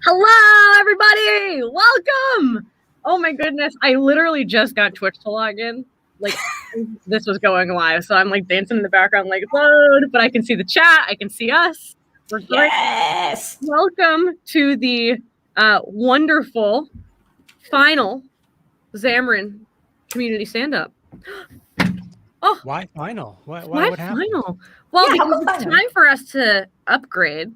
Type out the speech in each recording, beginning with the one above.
Hello, everybody! Welcome! Oh my goodness, I literally just got Twitch to log in. Like, this was going live, so I'm like dancing in the background, like, load, but I can see the chat, I can see us. We're great. Yes! Welcome to the wonderful final Xamarin Community Stand-Up. Oh, why final? Why what final? Well, Yeah, because it's time for us to upgrade.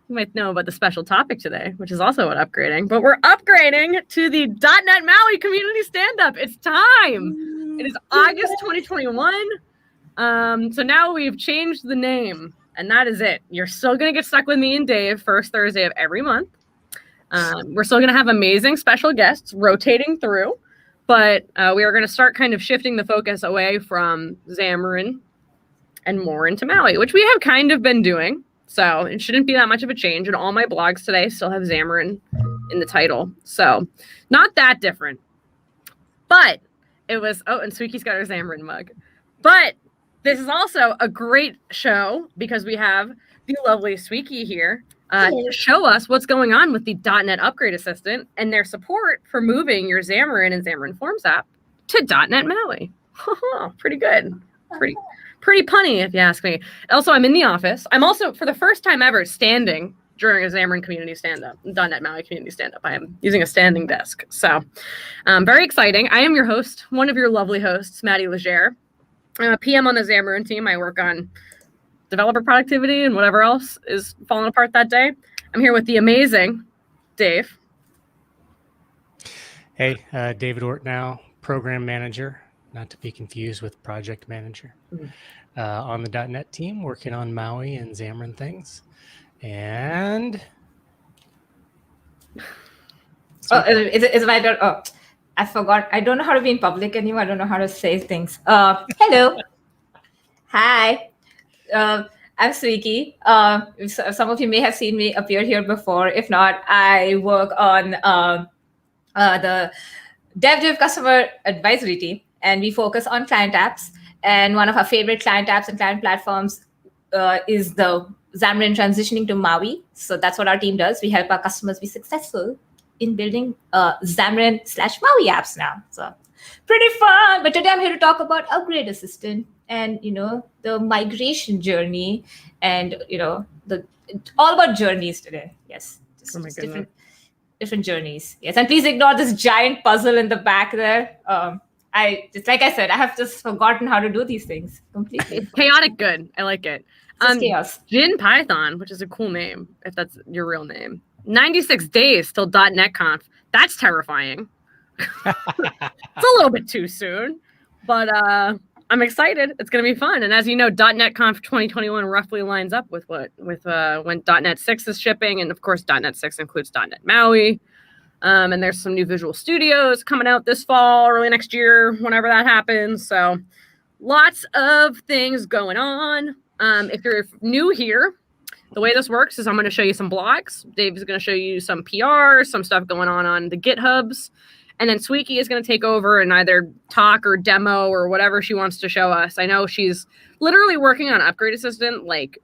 You might know about the special topic today, which is also about upgrading, but we're upgrading to the .NET MAUI Community Stand-Up. It's time. It is August 2021. So now we've changed the name, and that is it. You're still going to get stuck with me and Dave first Thursday of every month. We're still going to have amazing special guests rotating through, but we are going to start kind of shifting the focus away from Xamarin and more into MAUI, which we have kind of been doing. So it shouldn't be that much of a change. And all my blogs today still have Xamarin in the title. So not that different. But it was, oh, and Sweeky's got her Xamarin mug. But this is also a great show because we have the lovely Sweeky here to show us what's going on with the .NET Upgrade Assistant and their support for moving your Xamarin and Xamarin Forms app to .NET MAUI. Pretty good. Pretty punny, if you ask me. Also, I'm in the office. I'm also, for the first time ever, standing during a Xamarin Community Stand-Up, .NET MAUI Community Stand-Up. I am using a standing desk. So, very exciting. I am your host, one of your lovely hosts, Maddie Legere. I'm a PM on the Xamarin team. I work on developer productivity and whatever else is falling apart that day. I'm here with the amazing Dave. Hey, David Ortnow, Program Manager. Not to be confused with project manager, on the .NET team, working on MAUI and Xamarin things. And is my turn? Oh, I forgot. I don't know how to be in public anymore. I don't know how to say things. Hello. Hi. I'm Sweeky. Some of you may have seen me appear here before. If not, I work on the DevDiv customer advisory team. And we focus on client apps. And one of our favorite client apps and client platforms is the Xamarin transitioning to MAUI. So that's what our team does. We help our customers be successful in building Xamarin/MAUI apps now. So Pretty fun. But today I'm here to talk about Upgrade Assistant and the migration journey, and all about journeys today. Yes, Oh my just goodness. different journeys. Yes, and please ignore this giant puzzle in the back there. Like I said, I have just forgotten how to do these things completely. Chaotic good. I like it. It's chaos. Jin Python, which is a cool name, if that's your real name. 96 days till .NET Conf. That's terrifying. It's a little bit too soon, but I'm excited. It's going to be fun. And as you know, .NET Conf 2021 roughly lines up with when .NET 6 is shipping. And of course, .NET 6 includes .NET MAUI. And there's some new Visual Studios coming out this fall, early next year, whenever that happens. So lots of things going on. If you're new here, the way this works is I'm going to show you some blogs. Dave is going to show you some PR, some stuff going on the GitHubs. And then Sweeky is going to take over and either talk or demo or whatever she wants to show us. I know she's literally working on Upgrade Assistant, like,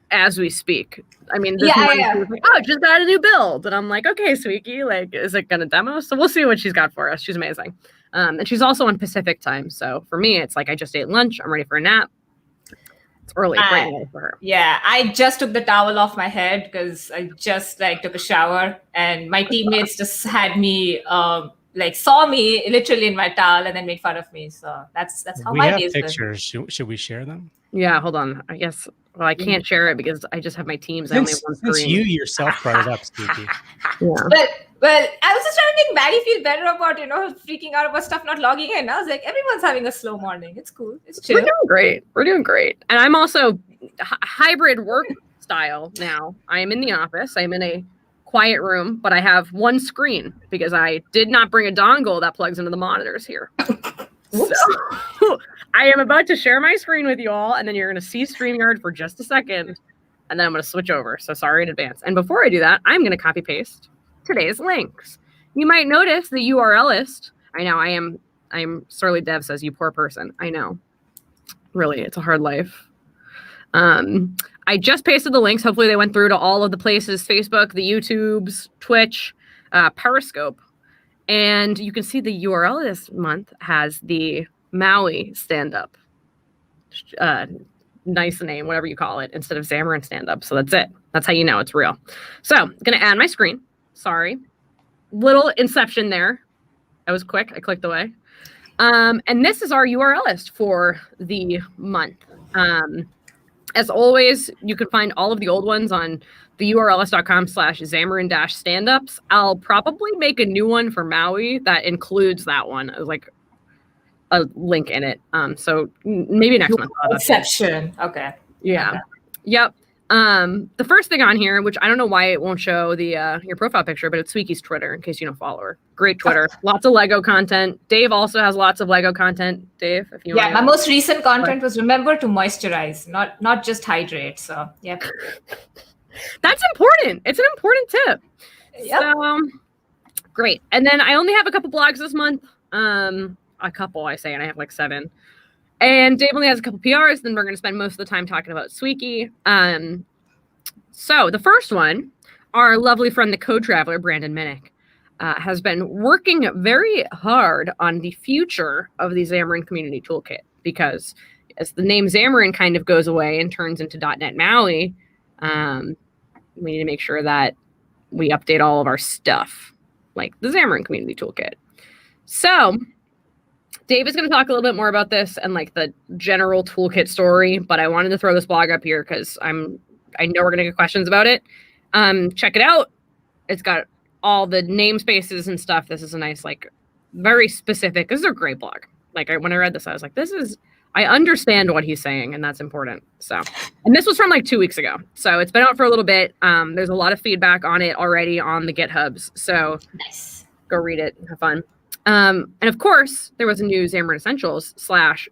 as we speak. I mean, this morning she was like, oh, just got a new build. And I'm like, okay, Sweeky, like, is it going to demo? So we'll see what she's got for us. She's amazing. And she's also on Pacific time. So for me, it's like I just ate lunch. I'm ready for a nap. It's early, great day for her. Yeah, I just took the towel off my head because I just took a shower, and my teammates just had me saw me literally in my towel and then made fun of me. So that's how We my have days been. pictures. Should we share them? Yeah, hold on. I guess, well, I can't share it because I just have my teams. I only have one Since screen. you yourself brought it up, Squeaky. Yeah. Well, I was just trying to make Maddie feel better about freaking out about stuff not logging in. I was like, everyone's having a slow morning. It's cool. It's chill. We're doing great. And I'm also hybrid work style now. I am in the office. I'm in a quiet room, but I have one screen because I did not bring a dongle that plugs into the monitors here. So I am about to share my screen with you all, and then you're going to see StreamYard for just a second, and then I'm going to switch over. So sorry in advance. And before I do that, I'm going to copy paste today's links. You might notice the URL list. I know I am Surly Dev says, you poor person. I know. Really, it's a hard life. I just pasted the links. Hopefully they went through to all of the places, Facebook, the YouTubes, Twitch, Periscope. And you can see the URL this month has the Maui stand-up. Nice name, whatever you call it, instead of Xamarin stand-up. So that's it. That's how you know it's real. So I'm going to add my screen. Sorry. Little inception there. That was quick. I clicked away. And this is our URL list for the month. As always, you can find all of the old ones on the urls.com/Xamarin-standups. I'll probably make a new one for Maui that includes that one as like a link in it. So maybe next month. Exception. Okay. Yeah. Okay. Yep. The first thing on here, which I don't know why it won't show the your profile picture, but it's Sweeky's Twitter in case you don't follow her. Great Twitter. Lots of Lego content. Dave also has lots of Lego content. Dave, if you want. My most recent content was remember to moisturize, not just hydrate. So yeah. That's important. It's an important tip. Yep. So great. And then I only have a couple blogs this month. A couple, I say, and I have like 7. And Dave only has a couple PRs, then we're going to spend most of the time talking about Sweeky. So the first one, our lovely friend, the Code Traveler, Brandon Minnick, has been working very hard on the future of the Xamarin Community Toolkit, because as the name Xamarin kind of goes away and turns into .NET MAUI, we need to make sure that we update all of our stuff, like the Xamarin Community Toolkit. So Dave is going to talk a little bit more about this and like the general toolkit story, but I wanted to throw this blog up here because I know we're going to get questions about it. Check it out. It's got all the namespaces and stuff. This is a nice, like, very specific. This is a great blog. Like, when I read this, I was like, I understand what he's saying, and that's important. So, and this was from like 2 weeks ago. So it's been out for a little bit. There's a lot of feedback on it already on the GitHubs. So Nice. Go read it. Have fun. And of course, there was a new Xamarin Essentials /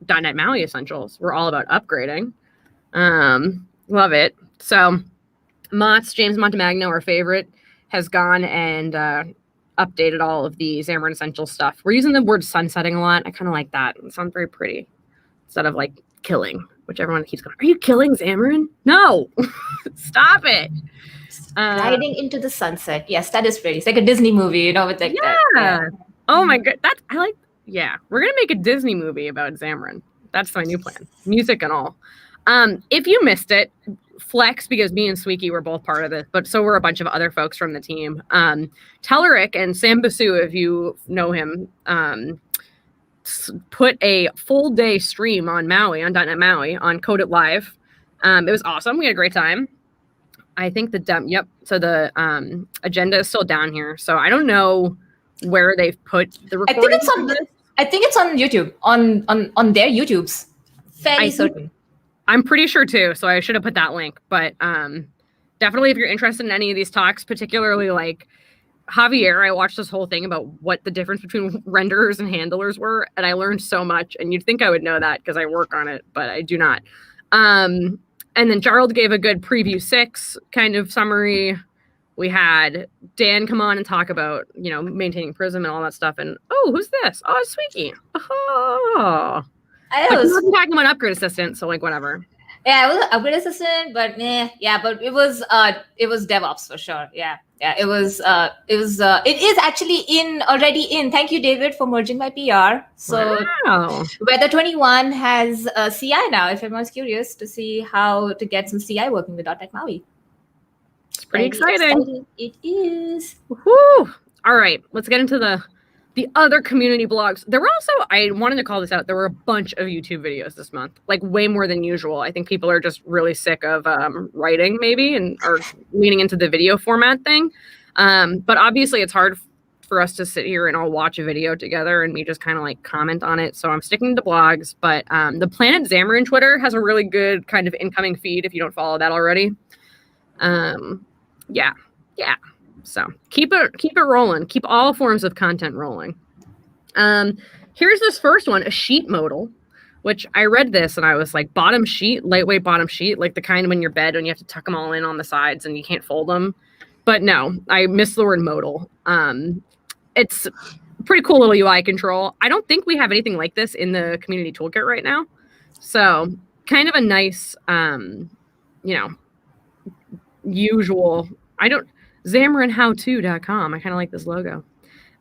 .NET MAUI Essentials. We're all about upgrading. Love it. So James Montemagno, our favorite, has gone and updated all of the Xamarin Essentials stuff. We're using the word sunsetting a lot. I kind of like that. It sounds very pretty instead of like killing, which everyone keeps going, are you killing Xamarin? No, stop it. Riding into the sunset. Yes, that is pretty. It's like a Disney movie, with like that. Yeah. Oh my god, Yeah, we're gonna make a Disney movie about Xamarin. That's my new plan, music and all. If you missed it, Flex, because me and Sweeky were both part of it, but so were a bunch of other folks from the team. Tellerick and Sam Basu, if you know him, put a full day stream on Maui, on .NET Maui, on Code It Live. It was awesome. We had a great time. I think so the agenda is still down here. So I don't know where they've put the recording. I think it's on YouTube, on their YouTubes. Fairly certain. I'm pretty sure too, so I should have put that link. But definitely, if you're interested in any of these talks, particularly like Javier, I watched this whole thing about what the difference between renderers and handlers were, and I learned so much. And you'd think I would know that because I work on it, but I do not. And then Gerald gave a good preview 6 kind of summary. We had Dan come on and talk about, maintaining Prism and all that stuff. And who's this? Oh, it's Sweeky. Oh. I was talking about Upgrade Assistant, so like whatever. Yeah, it was an Upgrade Assistant, but but it was DevOps for sure. Yeah, it is actually already in. Thank you, David, for merging my PR. So Weather 21 has CI now. If anyone's curious to see how to get some CI working with .NET Maui, it's pretty exciting. It is. Woohoo! All right, let's get into the other community blogs. There were also, I wanted to call this out, there were a bunch of YouTube videos this month, like way more than usual. I think people are just really sick of writing maybe and are leaning into the video format thing. But obviously it's hard for us to sit here and all watch a video together and me just kind of like comment on it. So I'm sticking to blogs, but the Planet Xamarin Twitter has a really good kind of incoming feed if you don't follow that already. Yeah. So keep it rolling. Keep all forms of content rolling. Here's this first one, a sheet modal, which I read this and I was like, bottom sheet, lightweight bottom sheet, like the kind when you're bed when you have to tuck them all in on the sides and you can't fold them. But no, I missed the word modal. It's pretty cool little UI control. I don't think we have anything like this in the community toolkit right now. So kind of a nice, usual, XamarinHowTo.com. I kind of like this logo.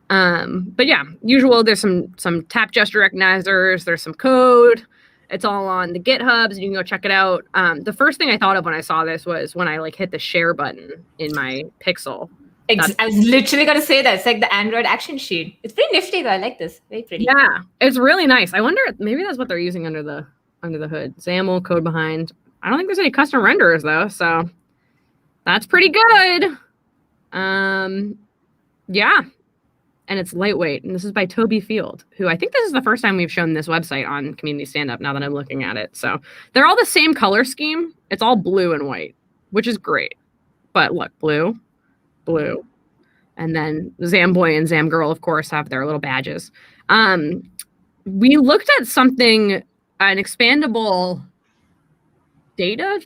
But yeah, usual, there's some tap gesture recognizers, there's some code. It's all on the GitHubs, and you can go check it out. The first thing I thought of when I saw this was when I like hit the share button in my Pixel. I was literally going to say that. It's like the Android action sheet. It's pretty nifty though. I like this. Very pretty. Yeah, it's really nice. I wonder, maybe that's what they're using under the hood. XAML code behind. I don't think there's any custom renderers though, so that's pretty good. Yeah, and it's lightweight, and this is by Toby Field, who I think this is the first time we've shown this website on Community Stand-Up now that I'm looking at it. So they're all the same color scheme. It's all blue and white, which is great. But look, blue, and then Zamboy and Zamgirl, of course, have their little badges. We looked at something, an expandable data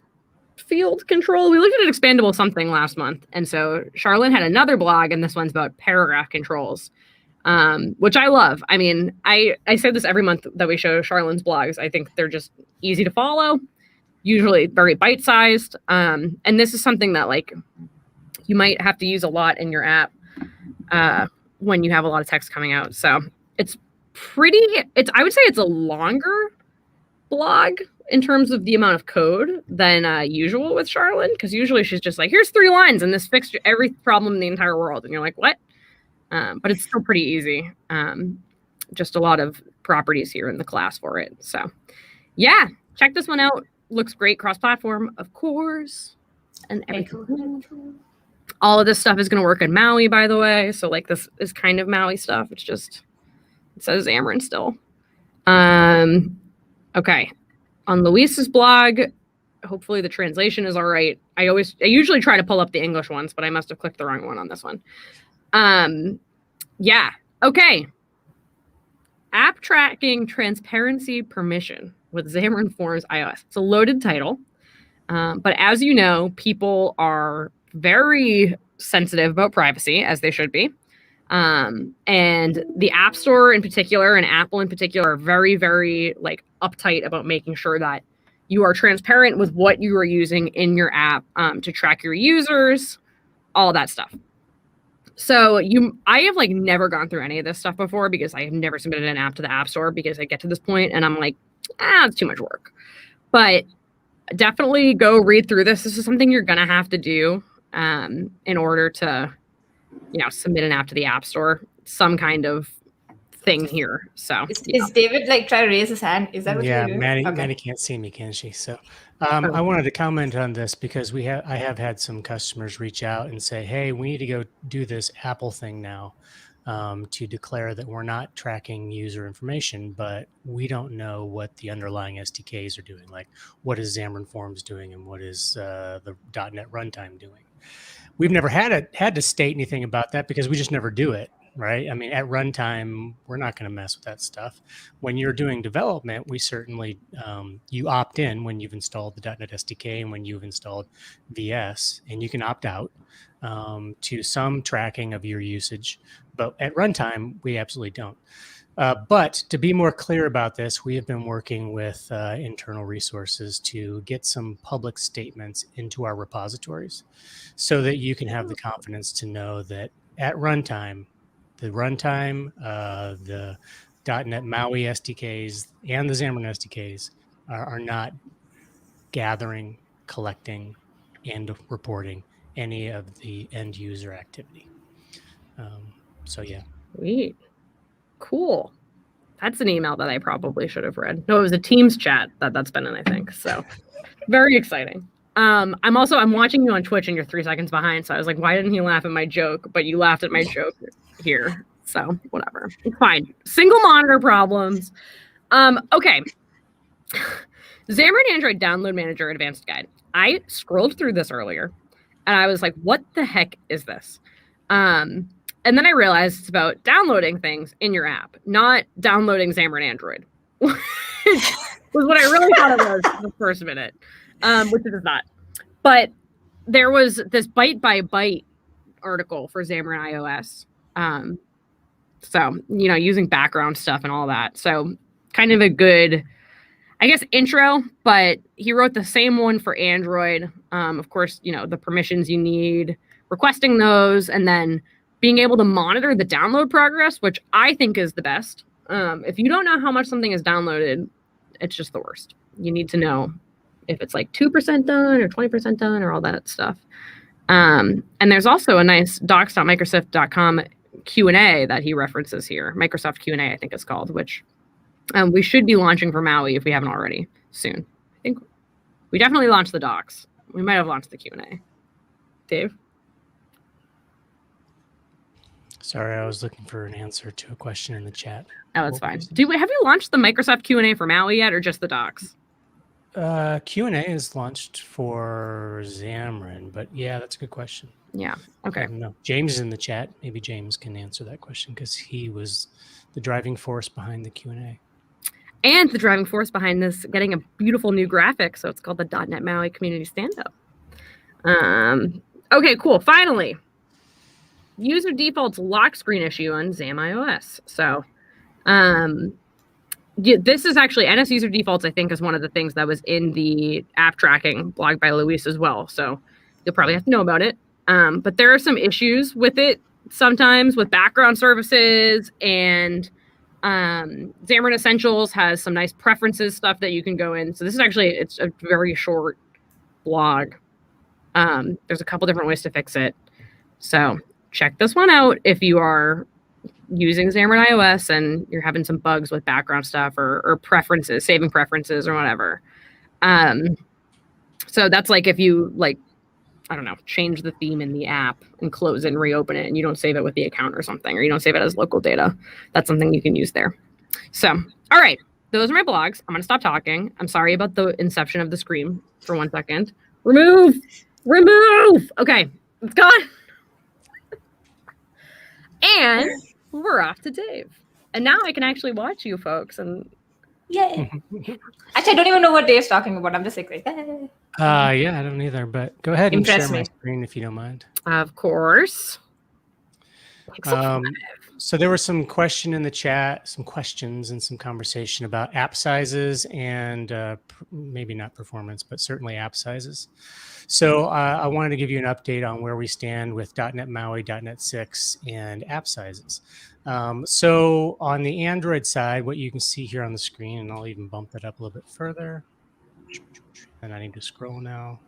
field control. We looked at an expandable something last month. And so Charlene had another blog, and this one's about paragraph controls, which I love. I mean, I say this every month that we show Charlene's blogs. I think they're just easy to follow, usually very bite-sized. And this is something that like you might have to use a lot in your app when you have a lot of text coming out. So I would say it's a longer blog in terms of the amount of code than usual with Charlene, because usually she's just like, here's 3 lines and this fixed every problem in the entire world. And you're like, what? But it's still pretty easy. Just a lot of properties here in the class for it. So yeah, check this one out. Looks great. Cross-platform, of course. And everything. All of this stuff is going to work in Maui, by the way. So like this is kind of Maui stuff. It says Xamarin still. Okay. On Luis's blog, hopefully the translation is all right. I usually try to pull up the English ones, but I must have clicked the wrong one on this one. Yeah. Okay. App tracking transparency permission with Xamarin Forms iOS. It's a loaded title. But as you know, people are very sensitive about privacy, as they should be. And the App Store in particular and Apple in particular are very, very like uptight about making sure that you are transparent with what you are using in your app to track your users, all that stuff. So I have like never gone through any of this stuff before because I have never submitted an app to the App Store because I get to this point and I'm like, it's too much work. But definitely go read through this. This is something you're gonna have to do in order to, submit an app to the App Store. Some kind of thing here. So is David like trying to raise his hand? Is that what you're doing? Maddie can't see me, can she? So I wanted to comment on this because I have had some customers reach out and say, hey, we need to go do this Apple thing now to declare that we're not tracking user information, but we don't know what the underlying SDKs are doing. Like what is Xamarin Forms doing and what is the .NET Runtime doing? We've never had to state anything about that because we just never do it. Right. I mean, at runtime, we're not going to mess with that stuff. When you're doing development, we certainly, you opt in when you've installed the .NET SDK and when you've installed VS, and you can opt out to some tracking of your usage. But at runtime, we absolutely don't. But to be more clear about this, we have been working with internal resources to get some public statements into our repositories so that you can have the confidence to know that at runtime, the runtime, the .NET MAUI SDKs, and the Xamarin SDKs are not gathering, collecting, and reporting any of the end user activity. So yeah. Sweet. Cool. That's an email that I probably should have read. No, it was a Teams chat that's been in, I think. So very exciting. I'm watching you on Twitch and you're 3 seconds behind. So I was like, why didn't he laugh at my joke? But you laughed at my joke here. So whatever. It's fine. Single monitor problems. Okay. Xamarin Android Download Manager Advanced Guide. I scrolled through this earlier and I was like, what the heck is this? And then I realized it's about downloading things in your app, not downloading Xamarin Android, which was what I really thought it was the first minute, which it is not. But there was this byte by byte article for Xamarin iOS. So, using background stuff and all that. So kind of a good, I guess, intro, but he wrote the same one for Android. Of course, the permissions you need, requesting those, and then being able to monitor the download progress, which I think is the best. If you don't know how much something is downloaded, it's just the worst. You need to know if it's like 2% done or 20% done or all that stuff. And there's also a nice docs.microsoft.com Q&A that he references here. Microsoft Q&A, I think it's called, which we should be launching for MAUI if we haven't already soon. I think we definitely launched the docs. We might have launched the Q&A. Dave? Sorry, I was looking for an answer to a question in the chat. Oh, that's fine. Have you launched the Microsoft Q&A for MAUI yet, or just the docs? Q&A is launched for Xamarin, but yeah, that's a good question. Yeah. Okay. No, James is in the chat. Maybe James can answer that question because he was the driving force behind the Q&A. And the driving force behind this getting a beautiful new graphic. So it's called the .NET MAUI Community Stand-Up. Okay, cool. Finally, user defaults lock screen issue on XAMiOS. So this is actually NS user defaults, I think, is one of the things that was in the app tracking blog by Luis as well. So you'll probably have to know about it. But there are some issues with it sometimes with background services, and Xamarin Essentials has some nice preferences stuff that you can go in. So this is actually, it's a very short blog. There's a couple different ways to fix it. So check this one out if you are using Xamarin iOS and you're having some bugs with background stuff or preferences, saving preferences or whatever. So that's like if you I don't know, change the theme in the app and close it and reopen it and you don't save it with the account or something, or you don't save it as local data. That's something you can use there. So, all right, those are my blogs. I'm going to stop talking. I'm sorry about the inception of the screen for 1 second. Remove. Okay, it's gone. And we're off to Dave. And now I can actually watch you folks. And yay. Actually, I don't even know what Dave's talking about. I'm just like, hey. Yeah, I don't either, but go ahead and share my screen if you don't mind. Of course. So there was some question in the chat, some questions and some conversation about app sizes and maybe not performance, but certainly app sizes. So I wanted to give you an update on where we stand with .NET MAUI, .NET 6, and app sizes. So on the Android side, what you can see here on the screen, and I'll even bump it up a little bit further. And I need to scroll now.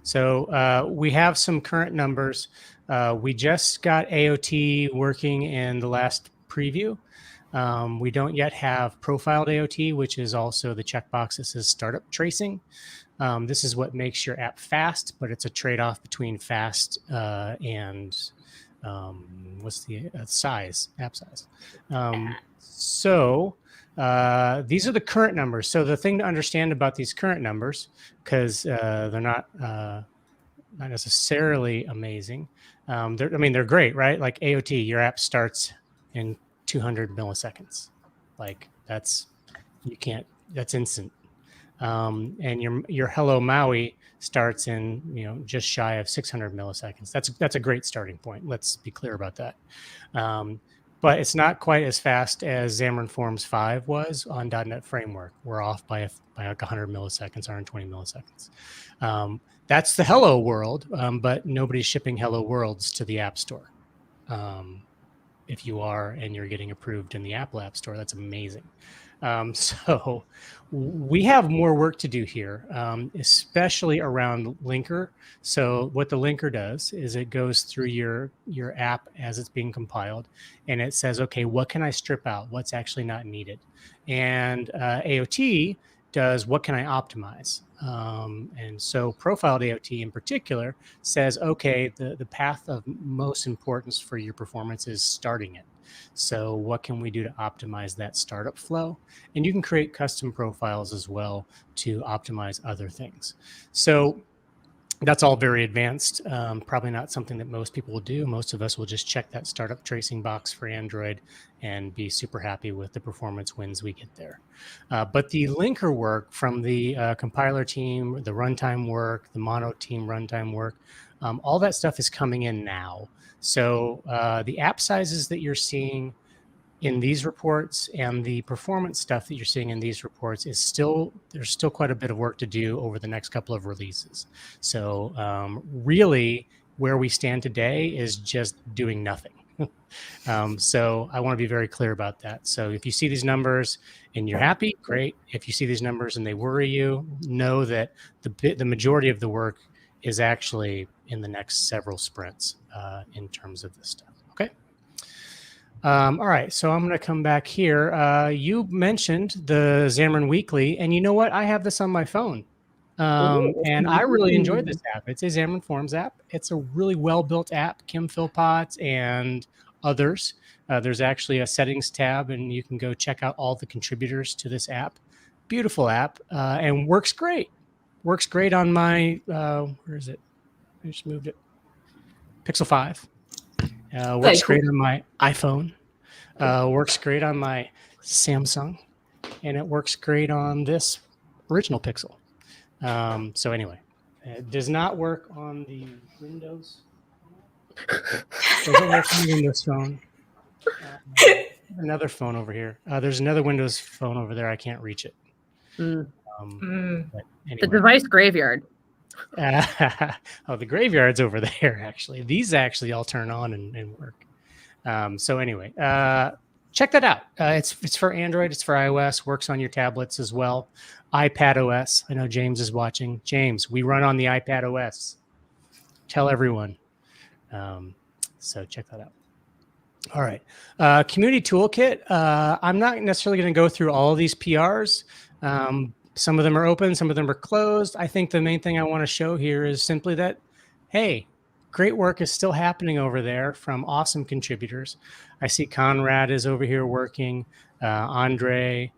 So we have some current numbers. We just got AOT working in the last preview. We don't yet have profiled AOT, which is also the checkbox that says startup tracing. This is what makes your app fast, but it's a trade-off between fast and what's the size, app size. So these are the current numbers. So the thing to understand about these current numbers, because they're not necessarily amazing. They're great, right? Like AOT, your app starts in 200 milliseconds. Like that's instant. And your Hello Maui starts in just shy of 600 milliseconds. That's a great starting point. Let's be clear about that. But it's not quite as fast as Xamarin Forms 5 was on .NET Framework. We're off by like 100 milliseconds, 120 milliseconds. That's the Hello World, but nobody's shipping Hello Worlds to the App Store. If you are and you're getting approved in the Apple App Store, that's amazing. So we have more work to do here, especially around linker. So what the linker does is it goes through your app as it's being compiled, and it says, okay, what can I strip out? What's actually not needed? And AOT does what can I optimize? And so profiled AOT in particular says, okay, the path of most importance for your performance is starting it. So what can we do to optimize that startup flow? And you can create custom profiles as well to optimize other things. So that's all very advanced. Probably not something that most people will do. Most of us will just check that startup tracing box for Android and be super happy with the performance wins we get there. But the linker work from the compiler team, the runtime work, the mono team runtime work, all that stuff is coming in now. So the app sizes that you're seeing in these reports and the performance stuff that you're seeing in these reports is there's still quite a bit of work to do over the next couple of releases. So really where we stand today is just doing nothing. So I want to be very clear about that. So if you see these numbers and you're happy, great. If you see these numbers and they worry you, know that the majority of the work is actually in the next several sprints in terms of this stuff. Okay. All right, so I'm going to come back here. You mentioned the Xamarin Weekly, and you know what? I have this on my phone, and I really enjoyed this app. It's a Xamarin Forms app. It's a really well-built app. Kim Philpott and others. There's actually a settings tab, and you can go check out all the contributors to this app. Beautiful app, and works great. Works great on my, where is it? I just moved it. Pixel 5. Works great on my iPhone. Works great on my Samsung. And it works great on this original Pixel. So anyway, it does not work on the Windows. Doesn't work on the Windows phone. Another phone over here. There's another Windows phone over there. I can't reach it. But anyway. The device graveyard. Oh, the graveyard's over there, actually. These actually all turn on and work. So anyway, check that out. It's for Android. It's for iOS. Works on your tablets as well. iPad OS. I know James is watching. James, we run on the iPad OS. Tell everyone. So check that out. All right. Community Toolkit. I'm not necessarily going to go through all of these PRs. Some of them are open, some of them are closed. I think the main thing I want to show here is simply that, hey, great work is still happening over there from awesome contributors. I see Conrad is over here working, Andre,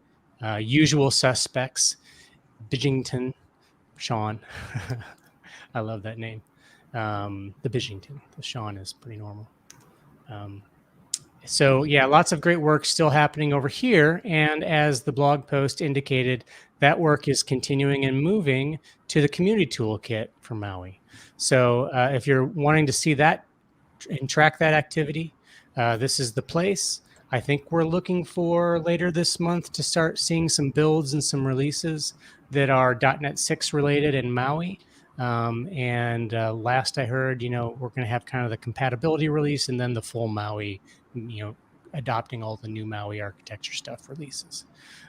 usual suspects, Bidgington, Sean. I love that name. The Bidgington, the Sean is pretty normal. So yeah, lots of great work still happening over here. And as the blog post indicated, that work is continuing and moving to the community toolkit for Maui. So if you're wanting to see that and track that activity, this is the place. I think we're looking for later this month to start seeing some builds and some releases that are .NET 6 related in Maui. And last I heard, we're going to have kind of the compatibility release and then the full Maui, adopting all the new Maui architecture stuff releases.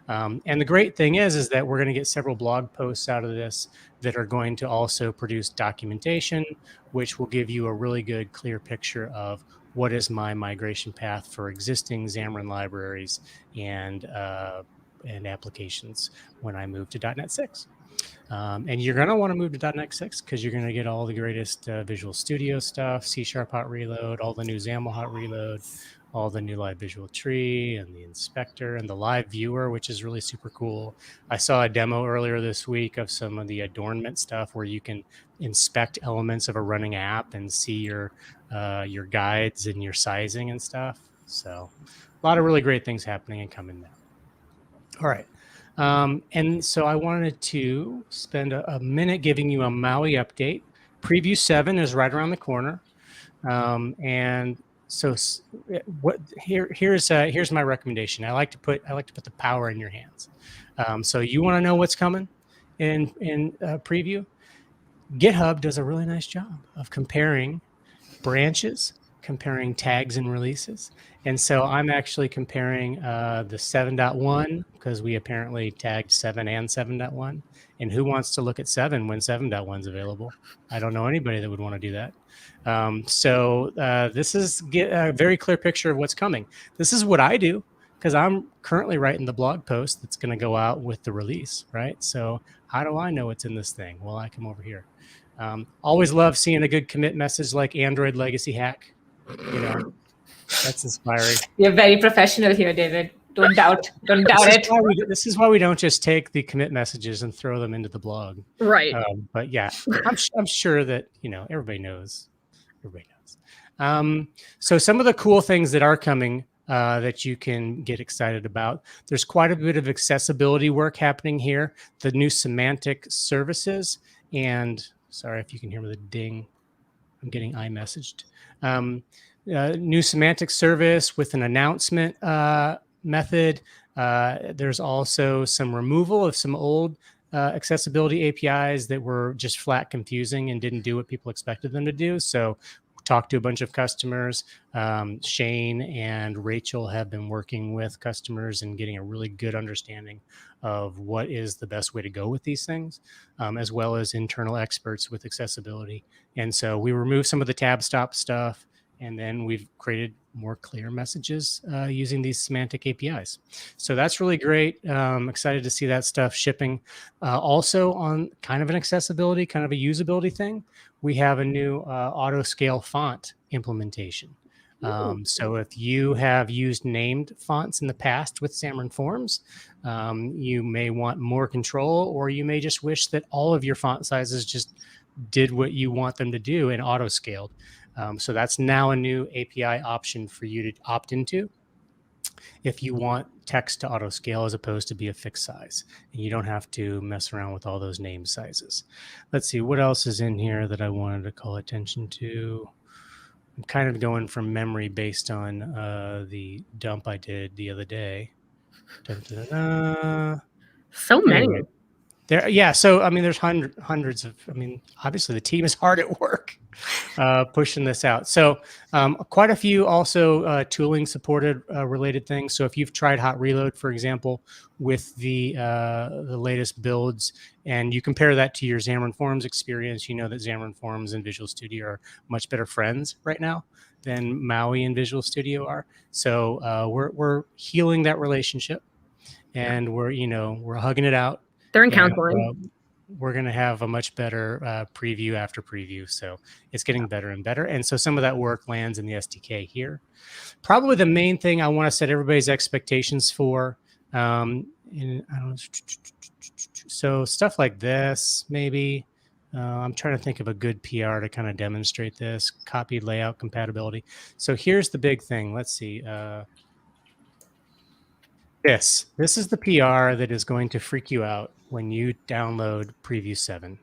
And the great thing is that we're going to get several blog posts out of this that are going to also produce documentation, which will give you a really good, clear picture of what is my migration path for existing Xamarin libraries and applications when I move to .NET 6. And you're going to want to move to .NET 6 because you're going to get all the greatest Visual Studio stuff, C# Hot Reload, all the new XAML Hot Reload, all the new live visual tree and the inspector and the live viewer, which is really super cool. I saw a demo earlier this week of some of the adornment stuff where you can inspect elements of a running app and see your guides and your sizing and stuff. So a lot of really great things happening and coming now. All right. And so I wanted to spend a minute giving you a Maui update. Preview 7 is right around the corner. And so here's my recommendation. I like to put the power in your hands. So you want to know what's coming in preview? GitHub does a really nice job of comparing branches, comparing tags and releases. And so I'm actually comparing the 7.1 because we apparently tagged 7 and 7.1. And who wants to look at 7 when 7.1 is available? I don't know anybody that would want to do that. So this is a very clear picture of what's coming. This is what I do because I'm currently writing the blog post that's going to go out with the release, right? So how do I know what's in this thing? Well, I come over here. Always love seeing a good commit message like Android legacy hack. That's inspiring. You're very professional here, David. Don't doubt it. This is why we don't just take the commit messages and throw them into the blog. Right. But yeah, I'm sure that, everybody knows. Everybody knows. So some of the cool things that are coming that you can get excited about. There's quite a bit of accessibility work happening here. The new semantic services and sorry if you can hear me the ding. I'm getting iMessaged. New semantic service with an announcement method. There's also some removal of some old accessibility APIs that were just flat confusing and didn't do what people expected them to do. So talked to a bunch of customers. Shane and Rachel have been working with customers and getting a really good understanding of what is the best way to go with these things, as well as internal experts with accessibility. And so we removed some of the tab stop stuff, and then we've created more clear messages using these semantic APIs. So that's really great. Excited to see that stuff shipping. Also on kind of an accessibility, kind of a usability thing, we have a new auto scale font implementation. So if you have used named fonts in the past with Xamarin Forms, you may want more control, or you may just wish that all of your font sizes just did what you want them to do and auto scaled. So that's now a new API option for you to opt into if you want text to auto scale as opposed to be a fixed size, and you don't have to mess around with all those name sizes. Let's see what else is in here that I wanted to call attention to. I'm kind of going from memory based on the dump I did the other day. So many. Anyway, yeah. So, I mean, there's hundreds of, obviously the team is hard at work pushing this out. So quite a few also tooling supported related things. So if you've tried Hot Reload, for example, with the latest builds, and you compare that to your Xamarin Forms experience, you know that Xamarin Forms and Visual Studio are much better friends right now than Maui and Visual Studio are. So we're healing that relationship, and we're hugging it out. They're in counseling. We're going to have a much better preview after preview. So it's getting better and better. And so some of that work lands in the SDK here. Probably the main thing I want to set everybody's expectations for. So stuff like this, maybe. I'm trying to think of a good PR to kind of demonstrate this. Copy layout compatibility. So here's the big thing. Let's see. This is the PR that is going to freak you out when you download Preview 7.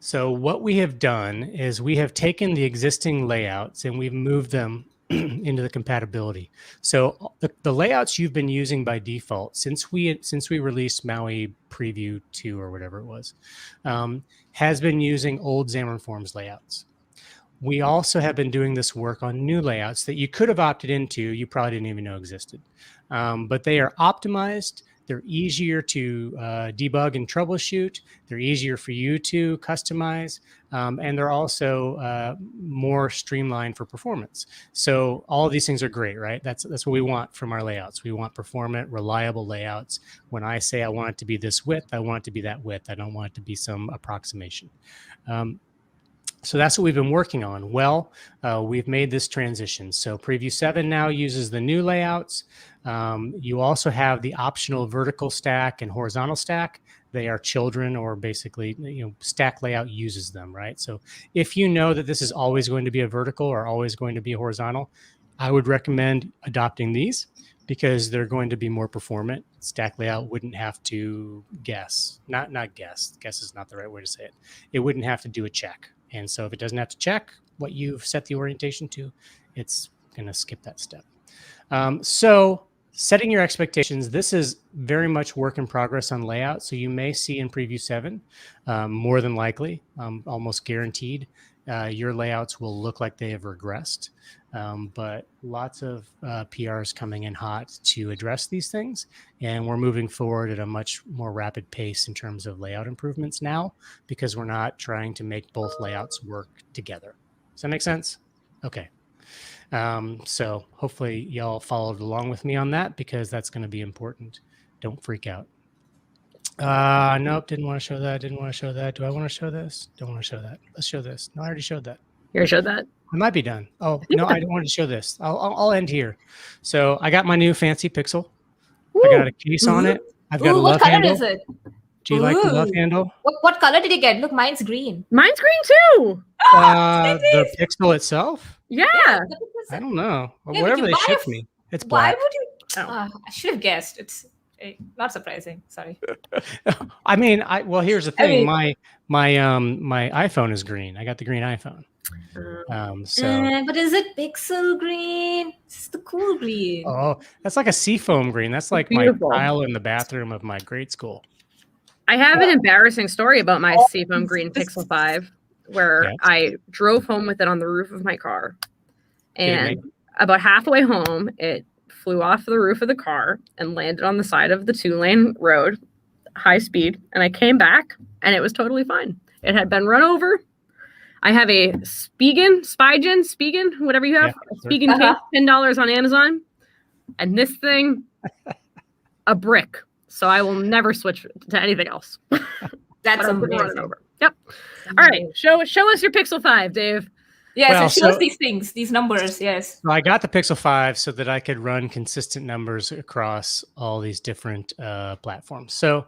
So what we have done is we have taken the existing layouts and we've moved them into the compatibility. So the layouts you've been using by default since we released Maui Preview 2 or whatever it was, has been using old Xamarin Forms layouts. We also have been doing this work on new layouts that you could have opted into, you probably didn't even know existed. But they are optimized. They're easier to debug and troubleshoot. They're easier for you to customize. And they're also more streamlined for performance. So all of these things are great, right? That's what we want from our layouts. We want performant, reliable layouts. When I say I want it to be this width, I want it to be that width. I don't want it to be some approximation. So that's what we've been working on. Well, we've made this transition. So Preview 7 now uses the new layouts. You also have the optional vertical stack and horizontal stack. They are children, or basically, stack layout uses them, right? So if you know that this is always going to be a vertical or always going to be a horizontal, I would recommend adopting these because they're going to be more performant. Stack layout wouldn't have to guess, not guess. Guess is not the right way to say it. It wouldn't have to do a check. And so if it doesn't have to check what you've set the orientation to, it's going to skip that step. So setting your expectations, this is very much work in progress on layout. So you may see in Preview 7, more than likely, almost guaranteed, your layouts will look like they have regressed. But lots of PRs coming in hot to address these things. And we're moving forward at a much more rapid pace in terms of layout improvements now, because we're not trying to make both layouts work together. Does that make sense? Okay. So hopefully y'all followed along with me on that, because that's going to be important. Don't freak out. Nope, didn't want to show that. Didn't want to show that. Do I want to show this? Don't want to show that. Let's show this. No, I already showed that. You already showed that? I might be done. Oh, no, I don't want to show this. I'll end here. So I got my new fancy Pixel. Woo. I got a case on it. I've got a love handle. What color is it? Do you like the love handle? What color did you get? Look, mine's green. Mine's green too. The Pixel itself? Yeah. I don't know. Yeah, whatever they shipped me. It's Why black. would you? I should have guessed. It's not surprising. Sorry. I mean, well, here's the thing. My iPhone is green. I got the green iPhone. But is it pixel green? It's the cool green. Oh, that's like a seafoam green. That's like beautiful. My tile in the bathroom of my grade school. I have an embarrassing story about my seafoam green Pixel 5, where I drove home with it on the roof of my car, and about halfway home, it flew off the roof of the car and landed on the side of the 2-lane road, high speed. And I came back, and it was totally fine. It had been run over. I have a Spigen, whatever you have, Spigen case, $10 on Amazon, and this thing, a brick. So I will never switch to anything else. That's amazing. Over. Yep. All right, show us your Pixel 5, Dave. Yes, it shows these things, these numbers. Yes. So I got the Pixel 5 so that I could run consistent numbers across all these different platforms. So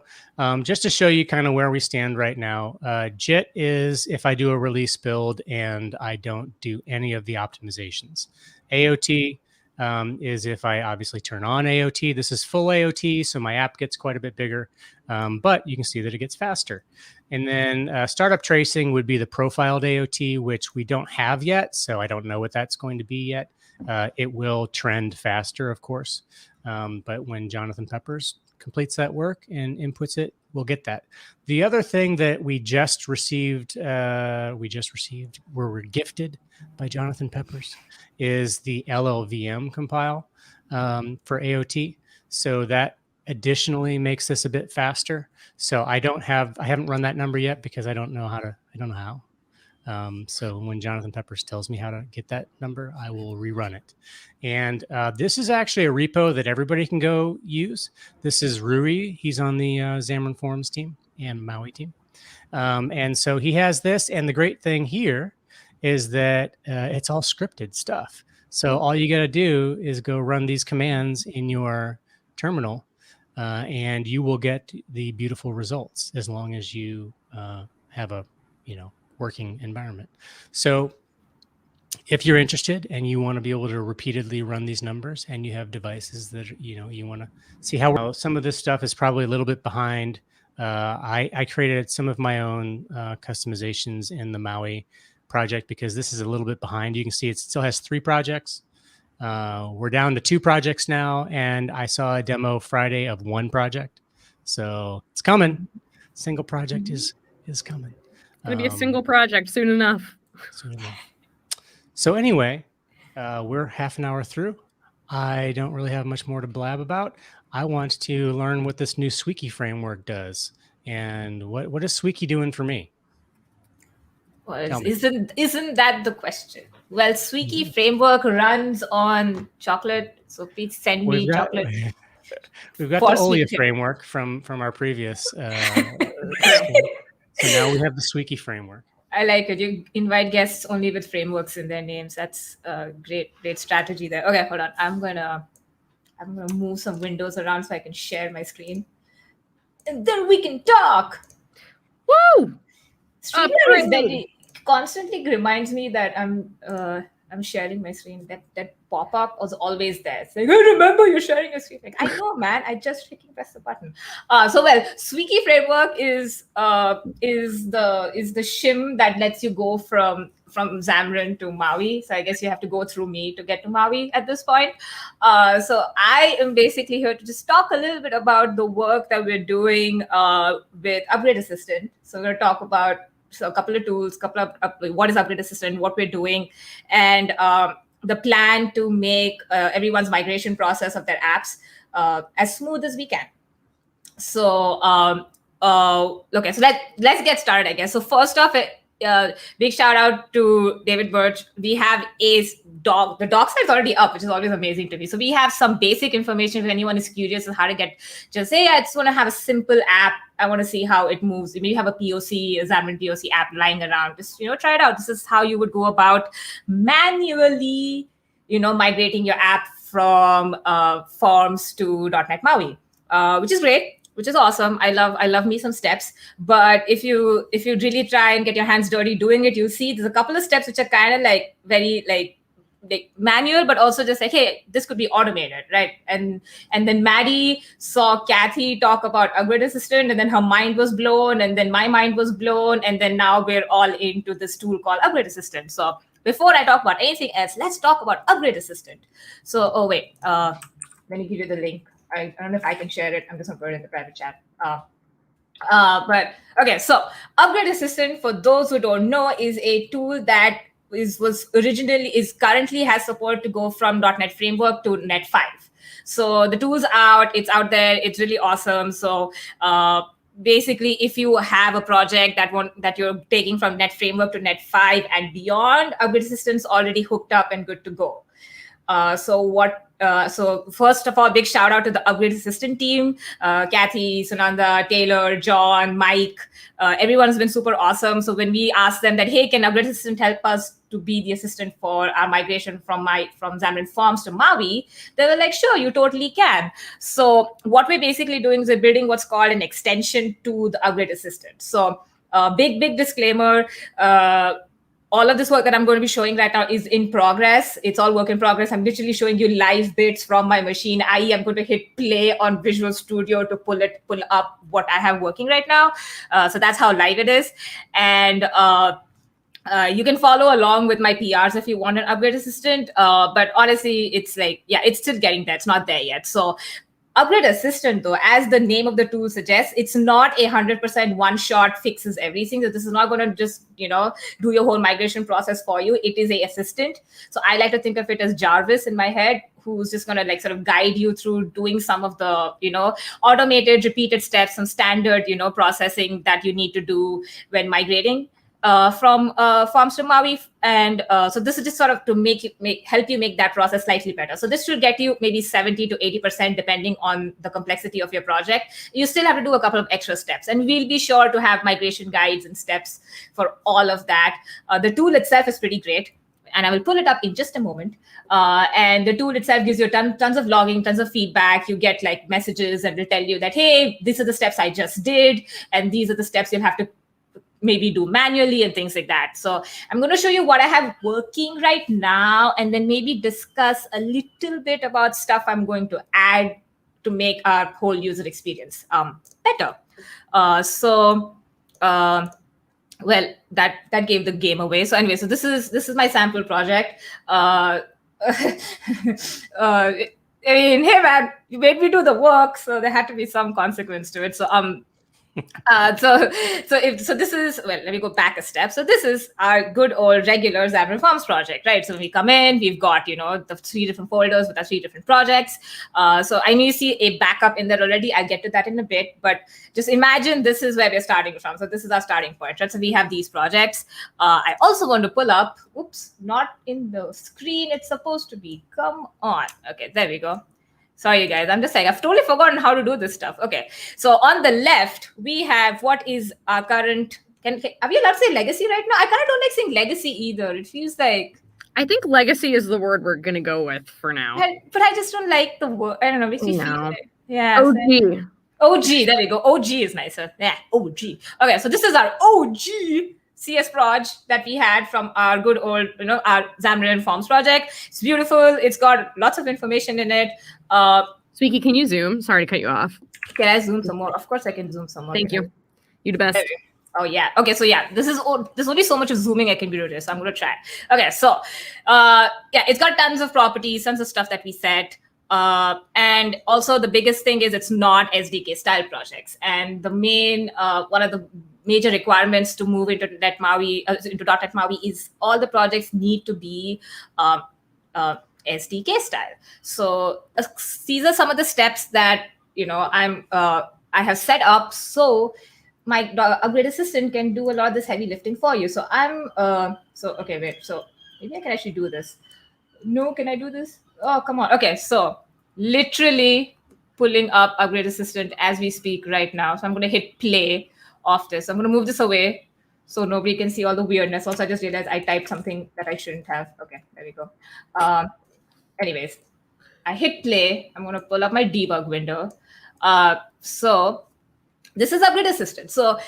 just to show you kind of where we stand right now, JIT is if I do a release build and I don't do any of the optimizations. AOT is if I obviously turn on AOT. This is full AOT, so my app gets quite a bit bigger, but you can see that it gets faster. And then startup tracing would be the profiled AOT, which we don't have yet, so I don't know what that's going to be yet. It will trend faster, of course, but when Jonathan Peppers completes that work and inputs it, we'll get that. The other thing that we just received, we're gifted by Jonathan Peppers, is the LLVM compile for AOT. So that additionally makes this a bit faster. So I haven't run that number yet because I don't know how. So when Jonathan Peppers tells me how to get that number, I will rerun it. And this is actually a repo that everybody can go use. This is Rui. He's on the Xamarin Forms team and Maui team. And so he has this. And the great thing here is that it's all scripted stuff. So all you got to do is go run these commands in your terminal, and you will get the beautiful results as long as you have a working environment. So if you're interested and you want to be able to repeatedly run these numbers, and you have devices that you want to see how some of this stuff is probably a little bit behind. I created some of my own customizations in the Maui project because this is a little bit behind. You can see it still has 3 projects. We're down to 2 projects now, and I saw a demo Friday of 1 project. So it's coming. Single project is coming. It's going to be a single project soon enough. Soon enough. So anyway, we're half an hour through. I don't really have much more to blab about. I want to learn what this new Sweeky framework does. And what is Sweeky doing for me? Well, isn't that the question? Well, Sweeky framework runs on chocolate, so please send me chocolate. We've got the Olia framework from our previous. So now we have the Sweeky framework. I like it. You invite guests only with frameworks in their names. That's a great strategy there. Okay, hold on. I'm gonna move some windows around so I can share my screen, and then we can talk. Woo! StreamYard constantly reminds me that I'm sharing my screen. That pop-up was always there. It's like, I remember you're sharing your screen. Like, I know, man. I just freaking press the button. Sweeky framework is the shim that lets you go from Xamarin to Maui. So I guess you have to go through me to get to Maui at this point. So I am basically here to just talk a little bit about the work that we're doing with Upgrade Assistant. So we're going to talk about a couple of tools, what is Upgrade Assistant, what we're doing, and the plan to make everyone's migration process of their apps as smooth as we can. So, okay, so let's get started, I guess. So first off, big shout out to David Birch. We have a doc. The doc site's already up, which is always amazing to me. So we have some basic information if anyone is curious on how to get, just say, I just want to have a simple app. I want to see how it moves. Maybe you have a POC, a Xamarin POC app lying around. Just, try it out. This is how you would go about manually, migrating your app from Forms to .NET Maui, which is great. Which is awesome. I love me some steps. But if you really try and get your hands dirty doing it, you'll see there's a couple of steps which are kind of like very like manual, but also just like, hey, this could be automated, right? And then Maddie saw Kathy talk about Upgrade Assistant, and then her mind was blown, and then my mind was blown, and then now we're all into this tool called Upgrade Assistant. So before I talk about anything else, let's talk about Upgrade Assistant. So, let me give you the link. I don't know if I can share it. I'm just going to put it in the private chat. But okay, so Upgrade Assistant, for those who don't know, is a tool that currently has support to go from .NET Framework to .NET 5. So the tool's out. It's out there. It's really awesome. So basically, if you have a project that you're taking from .NET Framework to .NET 5 and beyond, Upgrade Assistant's already hooked up and good to go. So first of all, big shout out to the Upgrade Assistant team, Kathy, Sunanda, Taylor, John, Mike. Everyone's been super awesome. So when we asked them that, hey, can Upgrade Assistant help us to be the assistant for our migration from Xamarin Forms to Maui, they were like, sure, you totally can. So what we're basically doing is we're building what's called an extension to the Upgrade Assistant. So big disclaimer, all of this work that I'm going to be showing right now is in progress. It's all work in progress. I'm literally showing you live bits from my machine, i.e. I'm going to hit play on Visual Studio to pull up what I have working right now. So that's how live it is. And you can follow along with my PRs if you want an Upgrade Assistant. But honestly, it's like, it's still getting there. It's not there yet. So Upgrade Assistant, though, as the name of the tool suggests, it's not 100% one-shot fixes everything. So this is not going to just, do your whole migration process for you. It is an assistant. So I like to think of it as Jarvis in my head, who's just going to like sort of guide you through doing some of the, automated, repeated steps, some standard, processing that you need to do when migrating from Forms to Maui. And so this is just sort of to help you make that process slightly better. So this should get you maybe 70 to 80% depending on the complexity of your project. You still have to do a couple of extra steps, and we'll be sure to have migration guides and steps for all of that. The tool itself is pretty great, and I will pull it up in just a moment. And the tool itself gives you tons of logging, tons of feedback. You get like messages, and it'll tell you that, hey, these are the steps I just did, and these are the steps you'll have to maybe do manually and things like that. So I'm going to show you what I have working right now, and then maybe discuss a little bit about stuff I'm going to add to make our whole user experience better. Well, that gave the game away. So anyway, so this is my sample project. I mean, hey man, you made me do the work, so there had to be some consequence to it. So this is, well, let me go back a step. So this is our good old regular Xamarin Forms project, right? So we come in, we've got, the 3 different folders with our 3 different projects. So I need to see a backup in there already. I'll get to that in a bit, but just imagine this is where we're starting from. So this is our starting point, right? So we have these projects. I also want to pull up, oops, not in the screen. It's supposed to be, come on. Okay, there we go. Sorry, guys. I'm just saying, I've totally forgotten how to do this stuff. Okay. So on the left, we have what is our current, are we allowed to say legacy right now? I kind of don't like saying legacy either. It feels like. I think legacy is the word we're going to go with for now. But I just don't like the word. I don't know. If you feel it. Yeah. OG. OG. There we go. OG is nicer. Yeah. OG. Okay. So this is our OG CS project that we had from our good old, our Xamarin Forms project. It's beautiful. It's got lots of information in it. Sweeky, can you zoom? Sorry to cut you off. Can I zoom some more? Of course I can zoom some more. Thank you. You the best. Oh yeah. Okay. So yeah, there's only so much of zooming I can do this. So I'm going to try. Okay. So yeah, it's got tons of properties, tons of stuff that we set. And also the biggest thing is it's not SDK style projects. And the main, one of the major requirements to move into .NET MAUI is all the projects need to be SDK style. So these are some of the steps that I have set up so my Upgrade Assistant can do a lot of this heavy lifting for you. So okay, wait. So maybe I can actually do this. No, can I do this? Oh, come on. Okay, so literally pulling up Upgrade Assistant as we speak right now. So I'm going to hit play of this. I'm going to move this away so nobody can see all the weirdness. Also, I just realized I typed something that I shouldn't have. Okay, there we go. Anyways, I hit play. I'm going to pull up my debug window. So this is Upgrade Assistant. So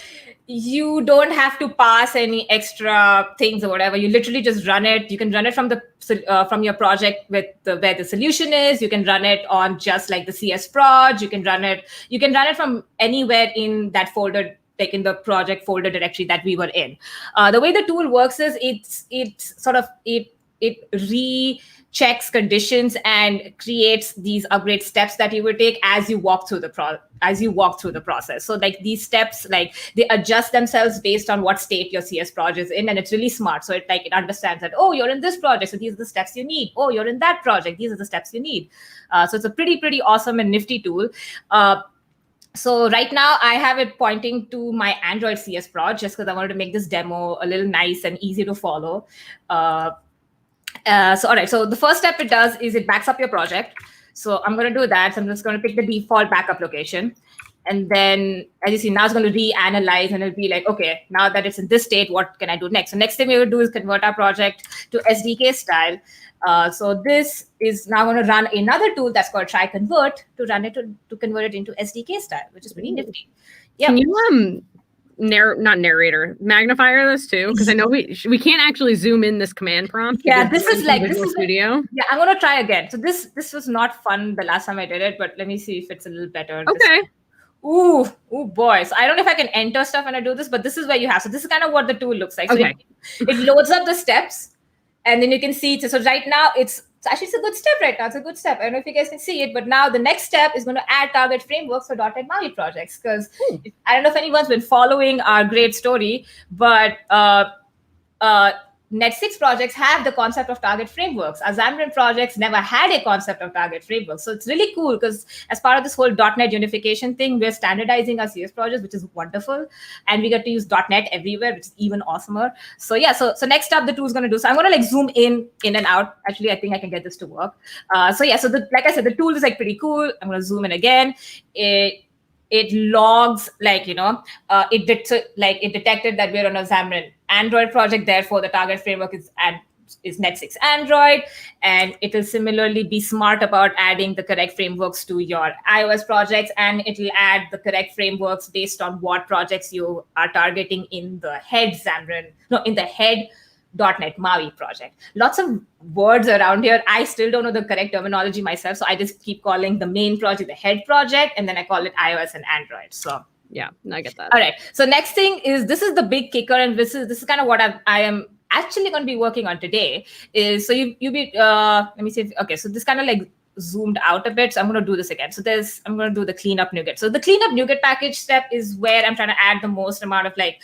you don't have to pass any extra things or whatever. You literally just run it. You can run it from your project with where the solution is. You can run it on just like the CS proj. You can run it from anywhere in that folder, like in the project folder directory that we were in. The way the tool works is it rechecks conditions and creates these upgrade steps that you would take as you walk through the process. So like these steps, like they adjust themselves based on what state your CS project is in, and it's really smart. So it understands that, oh, you're in this project, so these are the steps you need. Oh, you're in that project, these are the steps you need. So it's a pretty awesome and nifty tool. So right now I have it pointing to my Android CS project just because I wanted to make this demo a little nice and easy to follow. All right, so the first step it does is it backs up your project. So I'm going to do that. So I'm just going to pick the default backup location. And then, as you see, now it's going to reanalyze and it'll be like, okay, now that it's in this state, what can I do next? So next thing we will do is convert our project to SDK style. So this is now going to run another tool that's called try convert to run it to convert it into SDK style, which is pretty nifty. Yeah. Can you not narrator, magnifier this too, because I know we can't actually zoom in this command prompt. Yeah, this is Studio. Yeah, I'm gonna try again. So this was not fun the last time I did it, but let me see if it's a little better. Okay. Ooh, boy. So I don't know if I can enter stuff when I do this, but this is where you have. So this is kind of what the tool looks like. So okay. It loads up the steps, and then you can see. So right now it's a good step right now. It's a good step. I don't know if you guys can see it, but now the next step is going to add target frameworks for .NET MAUI projects. Because I don't know if anyone's been following our great story, but Net6 projects have the concept of target frameworks. Our Xamarin projects never had a concept of target frameworks. So it's really cool because as part of this whole .NET unification thing, we're standardizing our CS projects, which is wonderful. And we get to use .NET everywhere, which is even awesomer. So yeah, so next up the tool's going to do. So I'm going to like zoom in and out. Actually, I think I can get this to work. So yeah, so like I said, the tool is like pretty cool. I'm going to zoom in again. It logs it detected that we're on a Xamarin Android project. Therefore, the target framework is Net6 Android, and it will similarly be smart about adding the correct frameworks to your iOS projects, and it will add the correct frameworks based on what projects you are targeting in the head .NET MAUI project. Lots of words around here. I still don't know the correct terminology myself, so I just keep calling the main project the head project, and then I call it iOS and Android. So yeah, I get that. All right. So next thing is, this is the big kicker, and this is kind of what I am actually going to be working on today is, so you be, let me see. Okay, so this kind of like zoomed out a bit. So I'm going to do this again. So I'm going to do the cleanup NuGet. So the cleanup NuGet package step is where I'm trying to add the most amount of like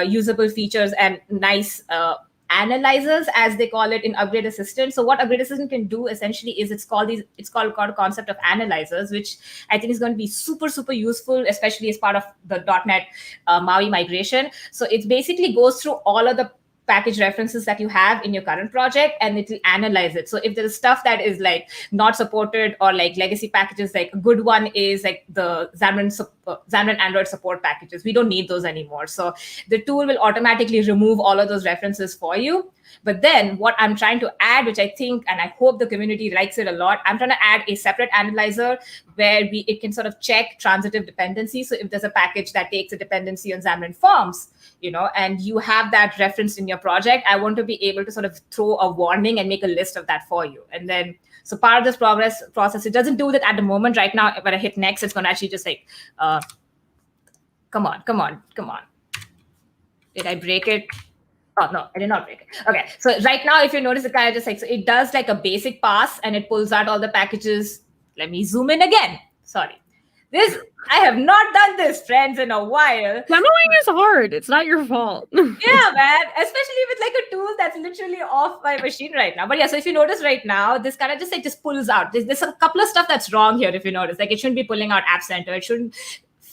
usable features and nice analyzers, as they call it in Upgrade Assistant. So what Upgrade Assistant can do essentially is it's called a concept of analyzers, which I think is going to be super, super useful, especially as part of the .NET MAUI migration. So it basically goes through all of the package references that you have in your current project, and it will analyze it. So if there's stuff that is like not supported or like legacy packages, like a good one is like the Xamarin Android support packages. We don't need those anymore. So the tool will automatically remove all of those references for you. But then what I'm trying to add, which I think, and I hope the community likes it a lot, I'm trying to add a separate analyzer where it can sort of check transitive dependency. So if there's a package that takes a dependency on Xamarin Forms, and you have that referenced in your project, I want to be able to sort of throw a warning and make a list of that for you. And then, so part of this process, it doesn't do that at the moment. Right now, when I hit next, it's going to actually just like, come on. Did I break it? Oh, no, I did not break it. Okay, so right now, if you notice, the kind of just like, so it does like a basic pass and it pulls out all the packages. Let me zoom in again. Sorry. I have not done this, friends, in a while. Demoing is hard. It's not your fault. Yeah, man. Especially with like a tool that's literally off my machine right now. But yeah, so if you notice right now, this kind of just pulls out. There's a couple of stuff that's wrong here, if you notice. Like it shouldn't be pulling out App Center.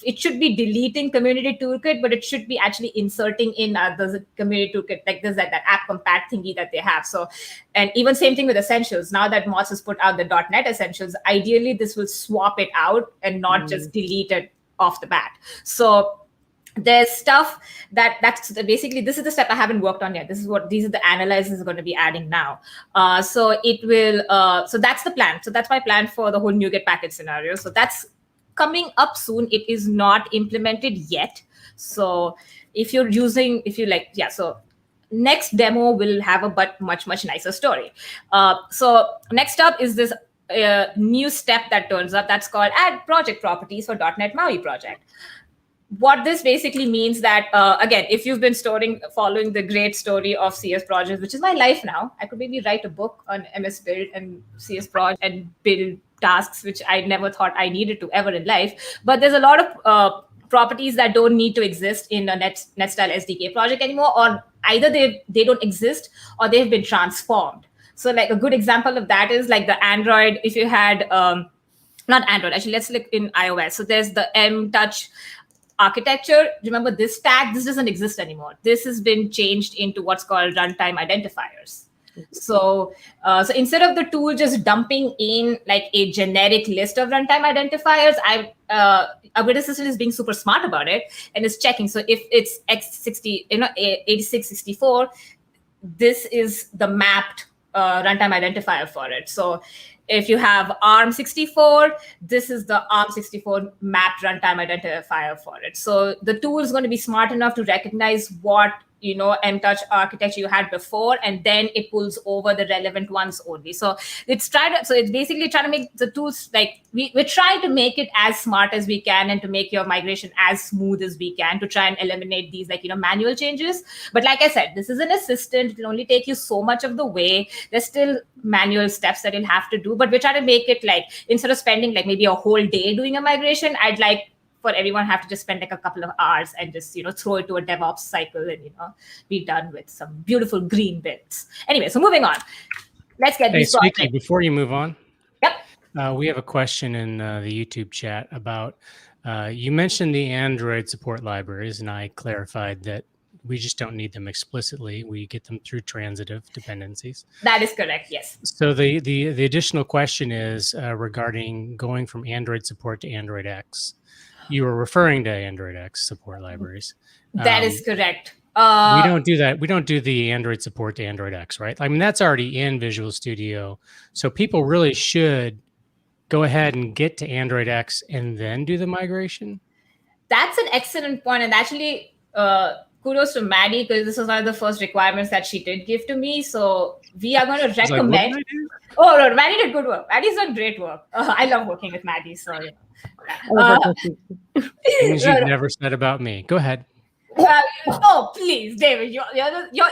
It should be deleting Community Toolkit, but it should be actually inserting in the Community Toolkit, like this, that app compat thingy that they have. So, and even same thing with Essentials. Now that Moz has put out the .NET Essentials, ideally this will swap it out and not just delete it off the bat. So there's stuff that's basically, this is the step I haven't worked on yet. These are the analyzers are going to be adding now. So it will, so that's the plan. So that's my plan for the whole NuGet package scenario. So that's coming up soon. It is not implemented yet. So so next demo will have a much nicer story. So next up is this new step that turns up that's called add project properties for .NET MAUI project. What this basically means that, again, if you've been following the great story of CS projects, which is my life now, I could maybe write a book on MS Build and CS project and build tasks, which I never thought I needed to ever in life. But there's a lot of properties that don't need to exist in a NetStyle SDK project anymore, or either they don't exist or they've been transformed. So like a good example of that is like the Android, if you had, not Android, actually, let's look in iOS. So there's the MTouch architecture. Remember this tag, this doesn't exist anymore. This has been changed into what's called runtime identifiers. So instead of the tool just dumping in like a generic list of runtime identifiers, Upgrade Assistant is being super smart about it and is checking. So if it's x60, 8664, this is the mapped runtime identifier for it. So if you have ARM64, this is the ARM64 mapped runtime identifier for it. So the tool is going to be smart enough to recognize what MTouch architecture you had before, and then it pulls over the relevant ones only. So it's basically trying to make the tools like we're trying to make it as smart as we can and to make your migration as smooth as we can to try and eliminate these manual changes. But like I said, this is an assistant. It will only take you so much of the way. There's still manual steps that you'll have to do, but we're trying to make it like instead of spending like maybe a whole day doing a migration, I'd like for everyone have to just spend like a couple of hours and just throw it to a DevOps cycle and be done with some beautiful green bits. Anyway, so moving on. Let's get this started. Hey, before you move on, yep. We have a question in the YouTube chat about you mentioned the Android support libraries, and I clarified that we just don't need them explicitly. We get them through transitive dependencies. That is correct, yes. So the additional question is regarding going from Android support to Android X. You were referring to Android X support libraries. That is correct. We don't do that. We don't do the Android support to Android X, right? I mean, that's already in Visual Studio. So people really should go ahead and get to Android X and then do the migration. That's an excellent point. And actually, kudos to Maddie, because this was one of the first requirements that she did give to me. So we are going to recommend. Like, oh, no, Maddie did good work. Maddie's done great work. I love working with Maddie. So things you've never said about me. Go ahead. Oh, please, David, you're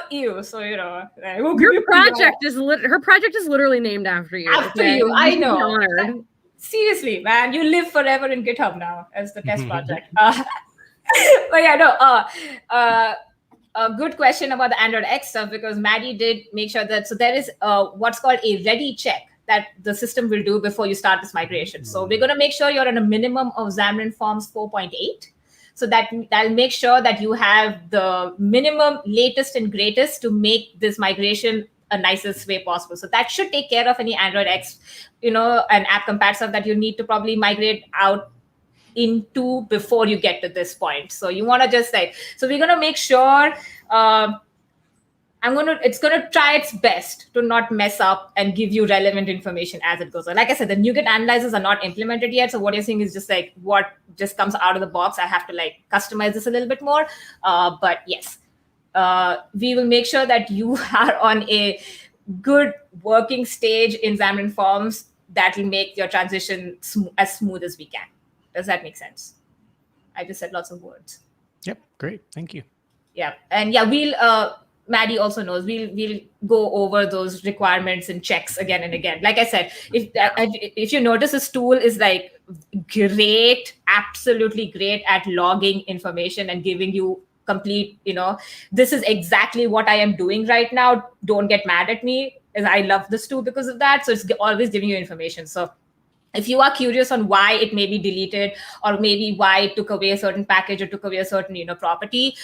you. So, we'll give you Her project is literally named after you. After you, I should be know. honored. Seriously, man, you live forever in GitHub now as the test project. But yeah, no. A good question about the Android X stuff, because Maddie did make sure that, so there is what's called a ready check that the system will do before you start this migration. So we're going to make sure you're on a minimum of Xamarin Forms 4.8. So that'll make sure that you have the minimum, latest, and greatest to make this migration a nicest way possible. So that should take care of any Android X, and app compat stuff that you need to probably migrate out into before you get to this point. So you want to just so we're going to make sure it's going to try its best to not mess up and give you relevant information as it goes on. Like I said, the NuGet analyzers are not implemented yet. So what you're seeing is just what just comes out of the box. I have to customize this a little bit more. But yes, we will make sure that you are on a good working stage in Xamarin Forms that will make your transition as smooth as we can. Does that make sense? I just said lots of words. Yep, great, thank you. Yeah, and yeah, we'll. Maddie also knows we'll go over those requirements and checks again and again. Like I said, if you notice, this tool is great, absolutely great at logging information and giving you complete. This is exactly what I am doing right now. Don't get mad at me, as I love this tool because of that. So it's always giving you information. So if you are curious on why it may be deleted, or maybe why it took away a certain package or took away a certain property,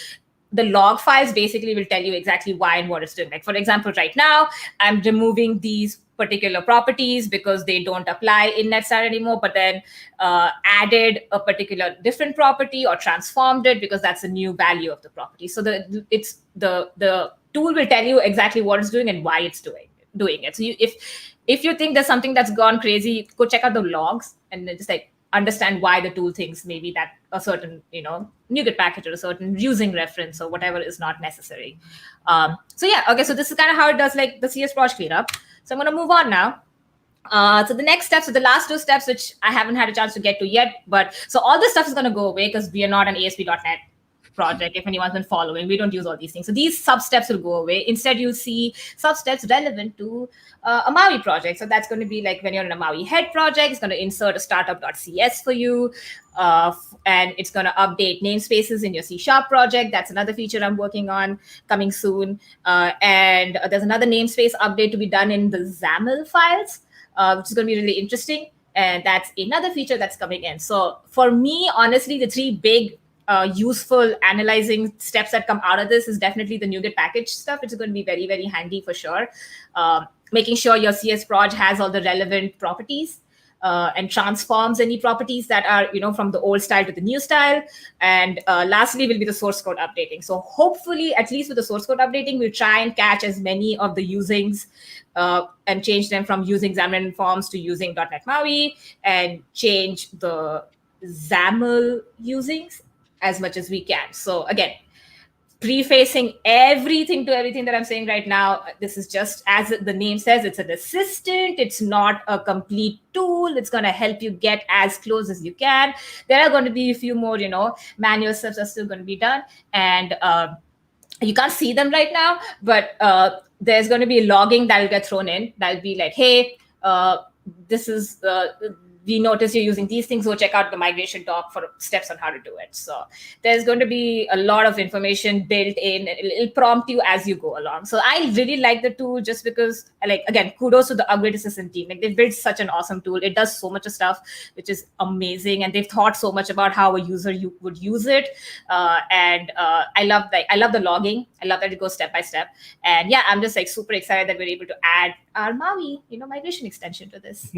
the log files basically will tell you exactly why and what it's doing. For example, right now, I'm removing these particular properties because they don't apply in NetStar anymore, but then added a particular different property or transformed it because that's a new value of the property. So the tool will tell you exactly what it's doing and why it's doing it. So if you think there's something that's gone crazy, go check out the logs and then just understand why the tool thinks maybe that a certain NuGet package or a certain using reference or whatever is not necessary. So yeah, okay, so this is kind of how it does the CS project cleanup. So I'm going to move on now. So the next steps, so the last two steps, which I haven't had a chance to get to yet, but so all this stuff is going to go away because we are not an ASP.NET project. If anyone's been following, we don't use all these things. So these sub-steps will go away. Instead, you'll see sub-steps relevant to a MAUI project. So that's going to be when you're in a MAUI head project, it's going to insert a startup.cs for you. And it's going to update namespaces in your C# project. That's another feature I'm working on coming soon. And there's another namespace update to be done in the XAML files, which is going to be really interesting. And that's another feature that's coming in. So for me, honestly, the three big useful analyzing steps that come out of this is definitely the NuGet package stuff. It's going to be very, very handy for sure. Making sure your CS proj has all the relevant properties and transforms any properties that are, from the old style to the new style. And lastly will be the source code updating. So hopefully, at least with the source code updating, we'll try and catch as many of the usings and change them from using Xamarin Forms to using .NET MAUI, and change the XAML usings as much as we can. So again, prefacing everything that I'm saying right now, this is just, as the name says, it's an assistant. It's not a complete tool. It's going to help you get as close as you can. There are going to be a few more, manual steps are still going to be done. And you can't see them right now, but there's going to be logging that will get thrown in. That'll be hey, this is... we notice you're using these things, so check out the migration doc for steps on how to do it. So there's going to be a lot of information built in. It'll prompt you as you go along. So I really like the tool just because, again, kudos to the Upgrade Assistant team. They've built such an awesome tool. It does so much of stuff, which is amazing. And they've thought so much about how a user would use it. And I love the logging. I love that it goes step by step. And yeah, I'm just super excited that we're able to add our MAUI, migration extension to this.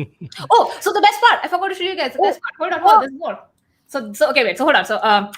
Oh, so the best part, I forgot to show you guys the best part. Hold on, there's more. So okay, wait. So hold on. So I'm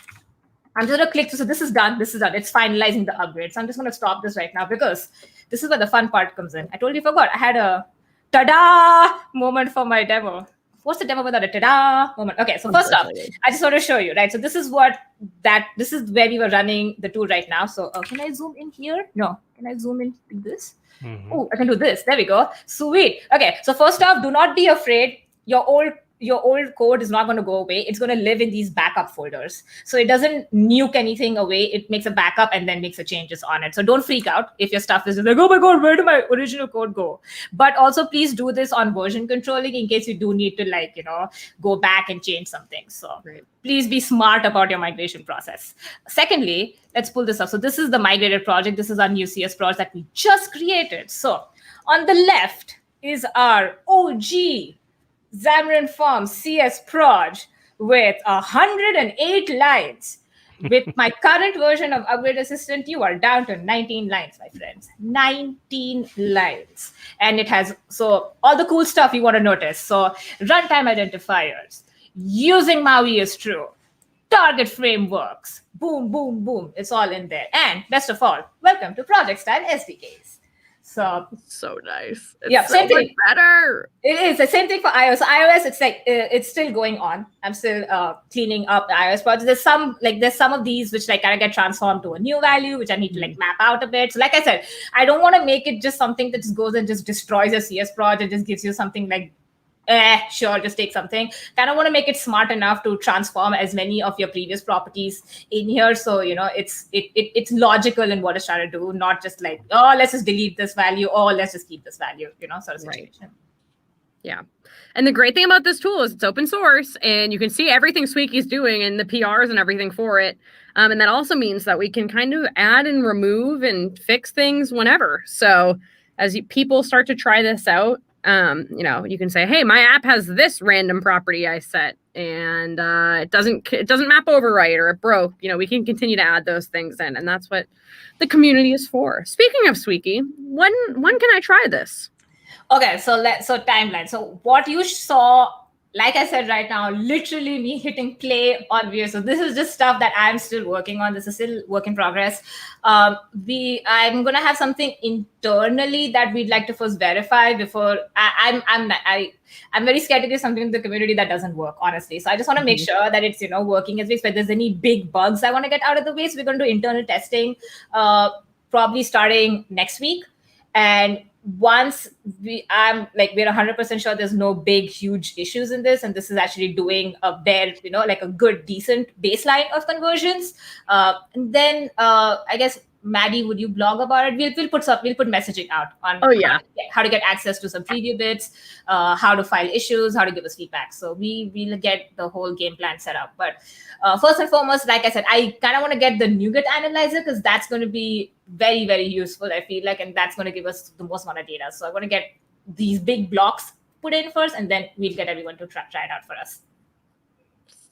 just gonna click. So this is done. It's finalizing the upgrade. So I'm just gonna stop this right now because this is where the fun part comes in. I totally forgot. I had a ta-da moment for my demo. What's the demo without a ta-da moment? Okay, so first off, I just want to show you, right? So this is where we were running the tool right now. So can I zoom in here? No. Can I zoom in like this? Mm-hmm. Oh, I can do this. There we go. Sweet. Okay, so first off, do not be afraid. Your old your old code is not going to go away. It's going to live in these backup folders. So it doesn't nuke anything away. It makes a backup and then makes the changes on it. So don't freak out if your stuff is like, oh my God, where did my original code go? But also please do this on version controlling in case you do need to go back and change something. So please be smart about your migration process. Secondly, let's pull this up. So this is the migrated project. This is our new CS project that we just created. So on the left is our OG Xamarin Forms CS proj with 108 lines. With my current version of Upgrade Assistant, you are down to 19 lines, my friends. 19 lines. And it has all the cool stuff you want to notice. So runtime identifiers, using Maui is true, target frameworks, boom, boom, boom. It's all in there. And best of all, welcome to project style SDKs. So nice. It's same thing. Better. It is the same thing for iOS. iOS, it's like it's still going on. I'm still cleaning up the iOS project. There's some of these which kind of get transformed to a new value, which I need to map out a bit. So like I said, I don't want to make it just something that just goes and just destroys your CS project, just gives you something like, sure, just take something. Kind of want to make it smart enough to transform as many of your previous properties in here. So, it's logical in what it's trying to do, not just like, oh, let's just delete this value, or let's just keep this value, sort of situation. Right. Yeah. And the great thing about this tool is it's open source and you can see everything Sweeky's doing and the PRs and everything for it. And that also means that we can kind of add and remove and fix things whenever. So as people start to try this out, you can say, hey, my app has this random property I set and it doesn't map over right, or it broke. We can continue to add those things in, and that's what the community is for. Speaking of Sweeky, when can I try this? Okay, so timeline. So what you saw, like I said right now, literally me hitting play on Vue. So this is just stuff that I'm still working on. This is still work in progress. I'm going to have something internally that we'd like to first verify before I'm very scared to give something to the community that doesn't work, honestly. So I just want to make sure that it's, working as we expect. If there's any big bugs I want to get out of the way, so we're going to do internal testing, probably starting next week. And once we're 100% sure there's no big, huge issues in this, and this is actually doing a a good, decent baseline of conversions, and then I guess Maddie, would you blog about it? We'll put messaging out on how to get access to some preview bits, how to file issues, how to give us feedback. So we'll get the whole game plan set up. But first and foremost, like I said, I kind of want to get the NuGet analyzer because that's going to be very, very useful, I feel like, and that's going to give us the most amount of data. So I want to get these big blocks put in first, and then we'll get everyone to try it out for us.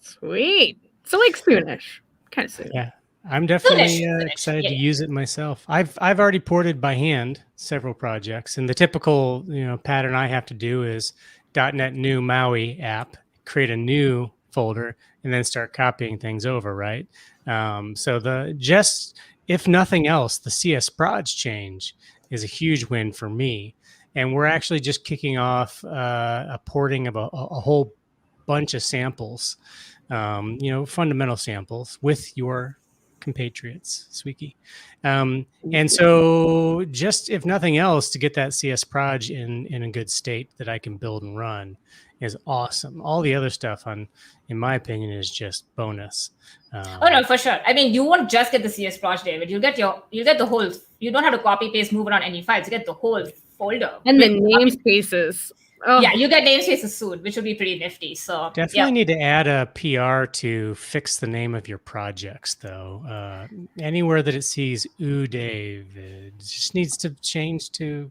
Sweet. So like soonish, kind of soon. Yeah. I'm definitely excited to use it myself. I've already ported by hand several projects, and the typical pattern I have to do is .NET new Maui app, create a new folder, and then start copying things over, right? So if nothing else, the CS proj change is a huge win for me, and we're actually just kicking off a porting of a whole bunch of samples, fundamental samples with your compatriots, Sweeky. And so just if nothing else, to get that CS proj in a good state that I can build and run is awesome. All the other stuff in my opinion, is just bonus. Oh no, for sure. I mean, you won't just get the CS proj, David. You'll get the whole, you don't have to copy paste, move around any files. You get the whole folder. And the namespaces. Oh. Yeah, you get namespaces soon, which will be pretty nifty. So definitely need to add a PR to fix the name of your projects, though. Anywhere that it sees "Ooh, David," it just needs to change to.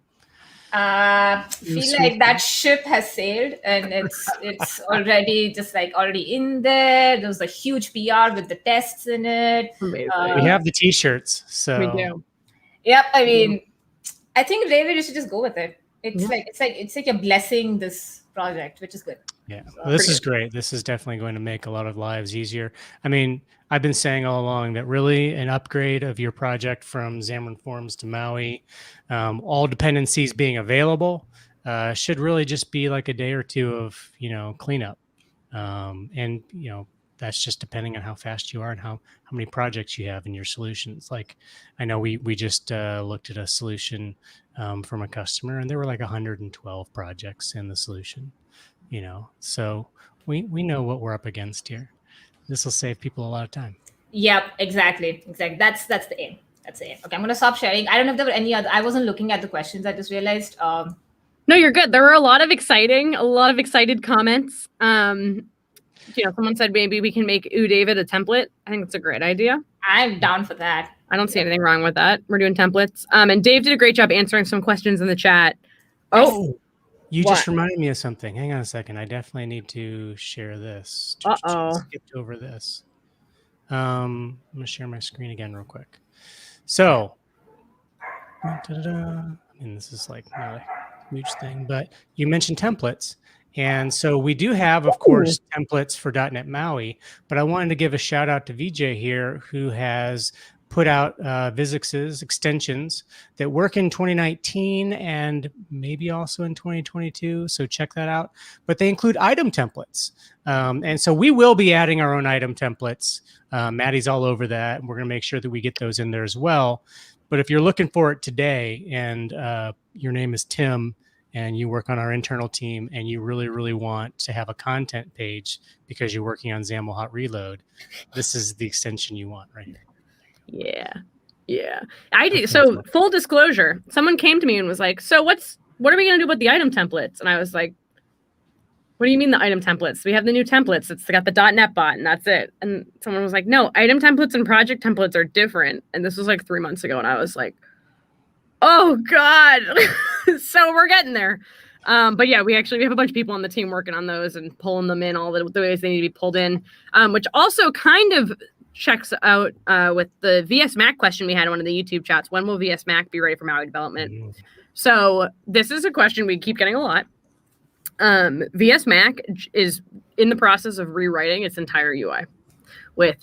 Feel like that ship has sailed, and it's already already in there. There's a huge PR with the tests in it. We have the T-shirts, so we do. Yep, I mean, I think David, you should just go with it. It's like you're blessing this project, which is good. Yeah, well, this is great. This is definitely going to make a lot of lives easier. I mean, I've been saying all along that really an upgrade of your project from Xamarin Forms to Maui, all dependencies being available, should really just be like a day or two of cleanup, and that's just depending on how fast you are and how many projects you have in your solutions. Like I know we just looked at a solution from a customer, and there were like 112 projects in the solution. So we know what we're up against here. This will save people a lot of time. Yep, exactly. That's the aim. That's the aim. Okay, I'm gonna stop sharing. I don't know if there were any other. I wasn't looking at the questions. I just realized. No, you're good. There were a lot of excited comments. Someone said maybe we can make David a template. I think it's a great idea. I'm down for that. I don't see anything wrong with that. We're doing templates. And Dave did a great job answering some questions in the chat. Oh, you just reminded me of something. Hang on a second. I definitely need to share this. Skipped over this. I'm going to share my screen again real quick. So, I mean, this is like not a huge thing, but you mentioned templates. And so we do have, of course, templates for .NET MAUI, but I wanted to give a shout out to VJ here, who has put out Vizix's extensions that work in 2019 and maybe also in 2022. So check that out. But they include item templates. And so we will be adding our own item templates. Maddie's all over that. And we're going to make sure that we get those in there as well. But if you're looking for it today and your name is Tim and you work on our internal team and you really, really want to have a content page because you're working on XAML Hot Reload, this is the extension you want right here. Yeah. I do. So full disclosure, someone came to me and was like, so what are we going to do with the item templates? And I was like, what do you mean the item templates? We have the new templates. It's got the .NET bot and that's it. And someone was like, no, item templates and project templates are different. And this was like 3 months ago. And I was like, oh God. So we're getting there. But yeah, we have a bunch of people on the team working on those and pulling them in all the ways they need to be pulled in, which also kind of checks out with the VS Mac question we had in one of the YouTube chats. When will VS Mac be ready for MAUI development? Mm-hmm. So this is a question we keep getting a lot. VS Mac is in the process of rewriting its entire UI with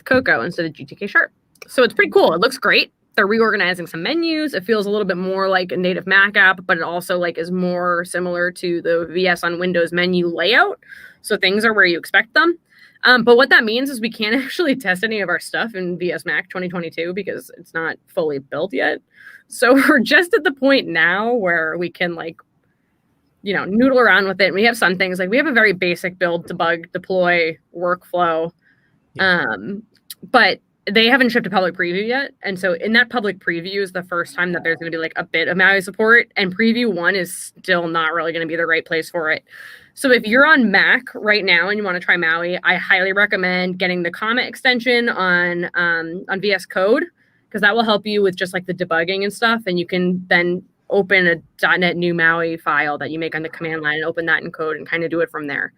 Cocoa instead of GTK Sharp. So it's pretty cool. It looks great. They're reorganizing some menus. It feels a little bit more like a native Mac app, but it also like is more similar to the VS on Windows menu layout. So things are where you expect them. But what that means is we can't actually test any of our stuff in VS Mac 2022 because it's not fully built yet. So we're just at the point now where we can noodle around with it. And we have some things like we have a very basic build, debug, deploy workflow. Yeah. But they haven't shipped a public preview yet. And so in that public preview is the first time that there's going to be like a bit of MAUI support, and preview 1 is still not really going to be the right place for it. So if you're on Mac right now and you want to try MAUI, I highly recommend getting the comment extension on VS Code, because that will help you with just like the debugging and stuff. And you can then open a .NET new MAUI file that you make on the command line and open that in code and kind of do it from there.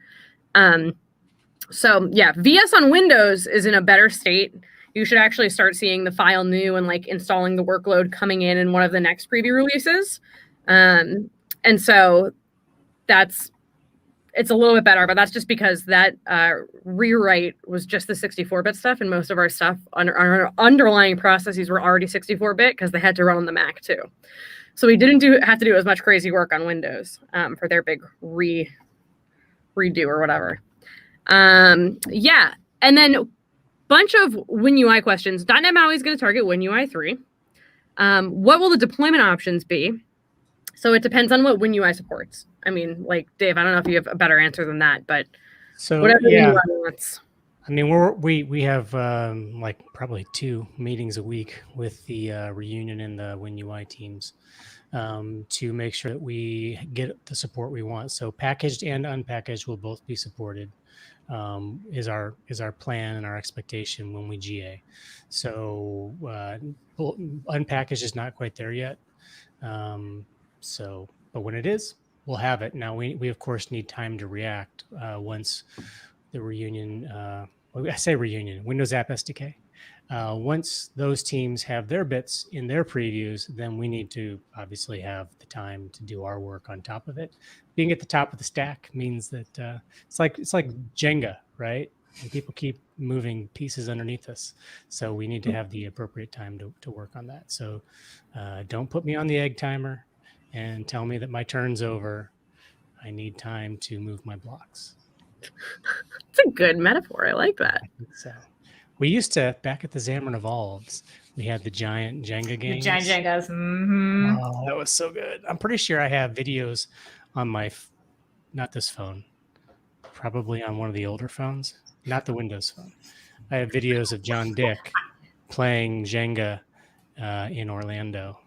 So yeah, VS on Windows is in a better state. You should actually start seeing the file new and like installing the workload coming in one of the next preview releases. And so it's a little bit better, but that's just because that rewrite was just the 64-bit stuff, and most of our stuff, our underlying processes were already 64-bit because they had to run on the Mac too. So we didn't have to do as much crazy work on Windows for their big redo or whatever. Yeah, and then bunch of WinUI questions. .NET MAUI is going to target WinUI 3. What will the deployment options be? So it depends on what WinUI supports. I mean, like Dave, I don't know if you have a better answer than that, but whatever WinUI wants. I mean, we have like probably 2 meetings a week with the reunion and the WinUI teams to make sure that we get the support we want. So packaged and unpackaged will both be supported. Is our plan and our expectation when we GA. So unpackaged is not quite there yet. But when it is, we'll have it. Now we of course need time to react once the reunion. I say reunion, Windows App SDK. Once those teams have their bits in their previews, then we need to obviously have the time to do our work on top of it. Being at the top of the stack means that it's like Jenga, right? And people keep moving pieces underneath us. So we need to have the appropriate time to work on that. So don't put me on the egg timer and tell me that my turn's over. I need time to move my blocks. It's a good metaphor. I like that. So we used to, back at the Xamarin Evolves, we had the giant Jenga games. The giant Jengas. Mm-hmm. Oh, that was so good. I'm pretty sure I have videos on my not this phone, probably on one of the older phones, not the Windows phone. I have videos of John Dick playing Jenga in Orlando.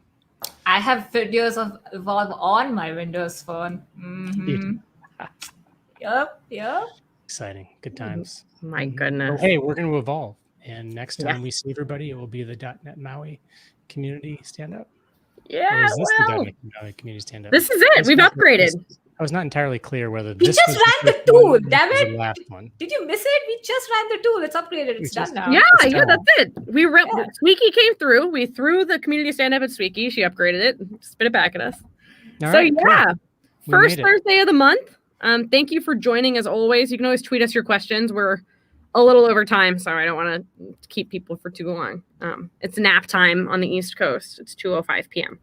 I have videos of Evolve on my Windows phone. Yep. Exciting. Good times. My goodness. Hey, we're going to evolve. And next time we see everybody, it will be the .NET Maui community stand-up. Yeah, Or is this well, the .NET Maui community stand-up? this is it. We've upgraded. I was not entirely clear whether We this just was ran the first tool, one or damn this was it. the last one. Did you miss it? We just ran the tool. It's upgraded. It's done now. Yeah, It's yeah, done. that's it. Squeaky came through. We threw the community stand-up at Squeaky. She upgraded it, spit it back at us. All So right, cool. yeah, We first made it. Thursday of the month. Thank you for joining as always. You can always tweet us your questions. We're a little over time, so I don't want to keep people for too long. It's nap time on the East Coast. It's 2:05 p.m.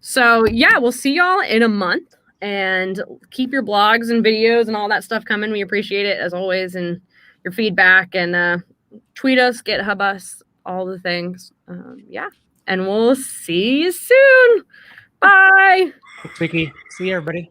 So yeah, we'll see y'all in a month, and keep your blogs and videos and all that stuff coming. We appreciate it as always, and your feedback, and tweet us, GitHub us, all the things. Yeah, and we'll see you soon. Bye. Vicky, see you, everybody.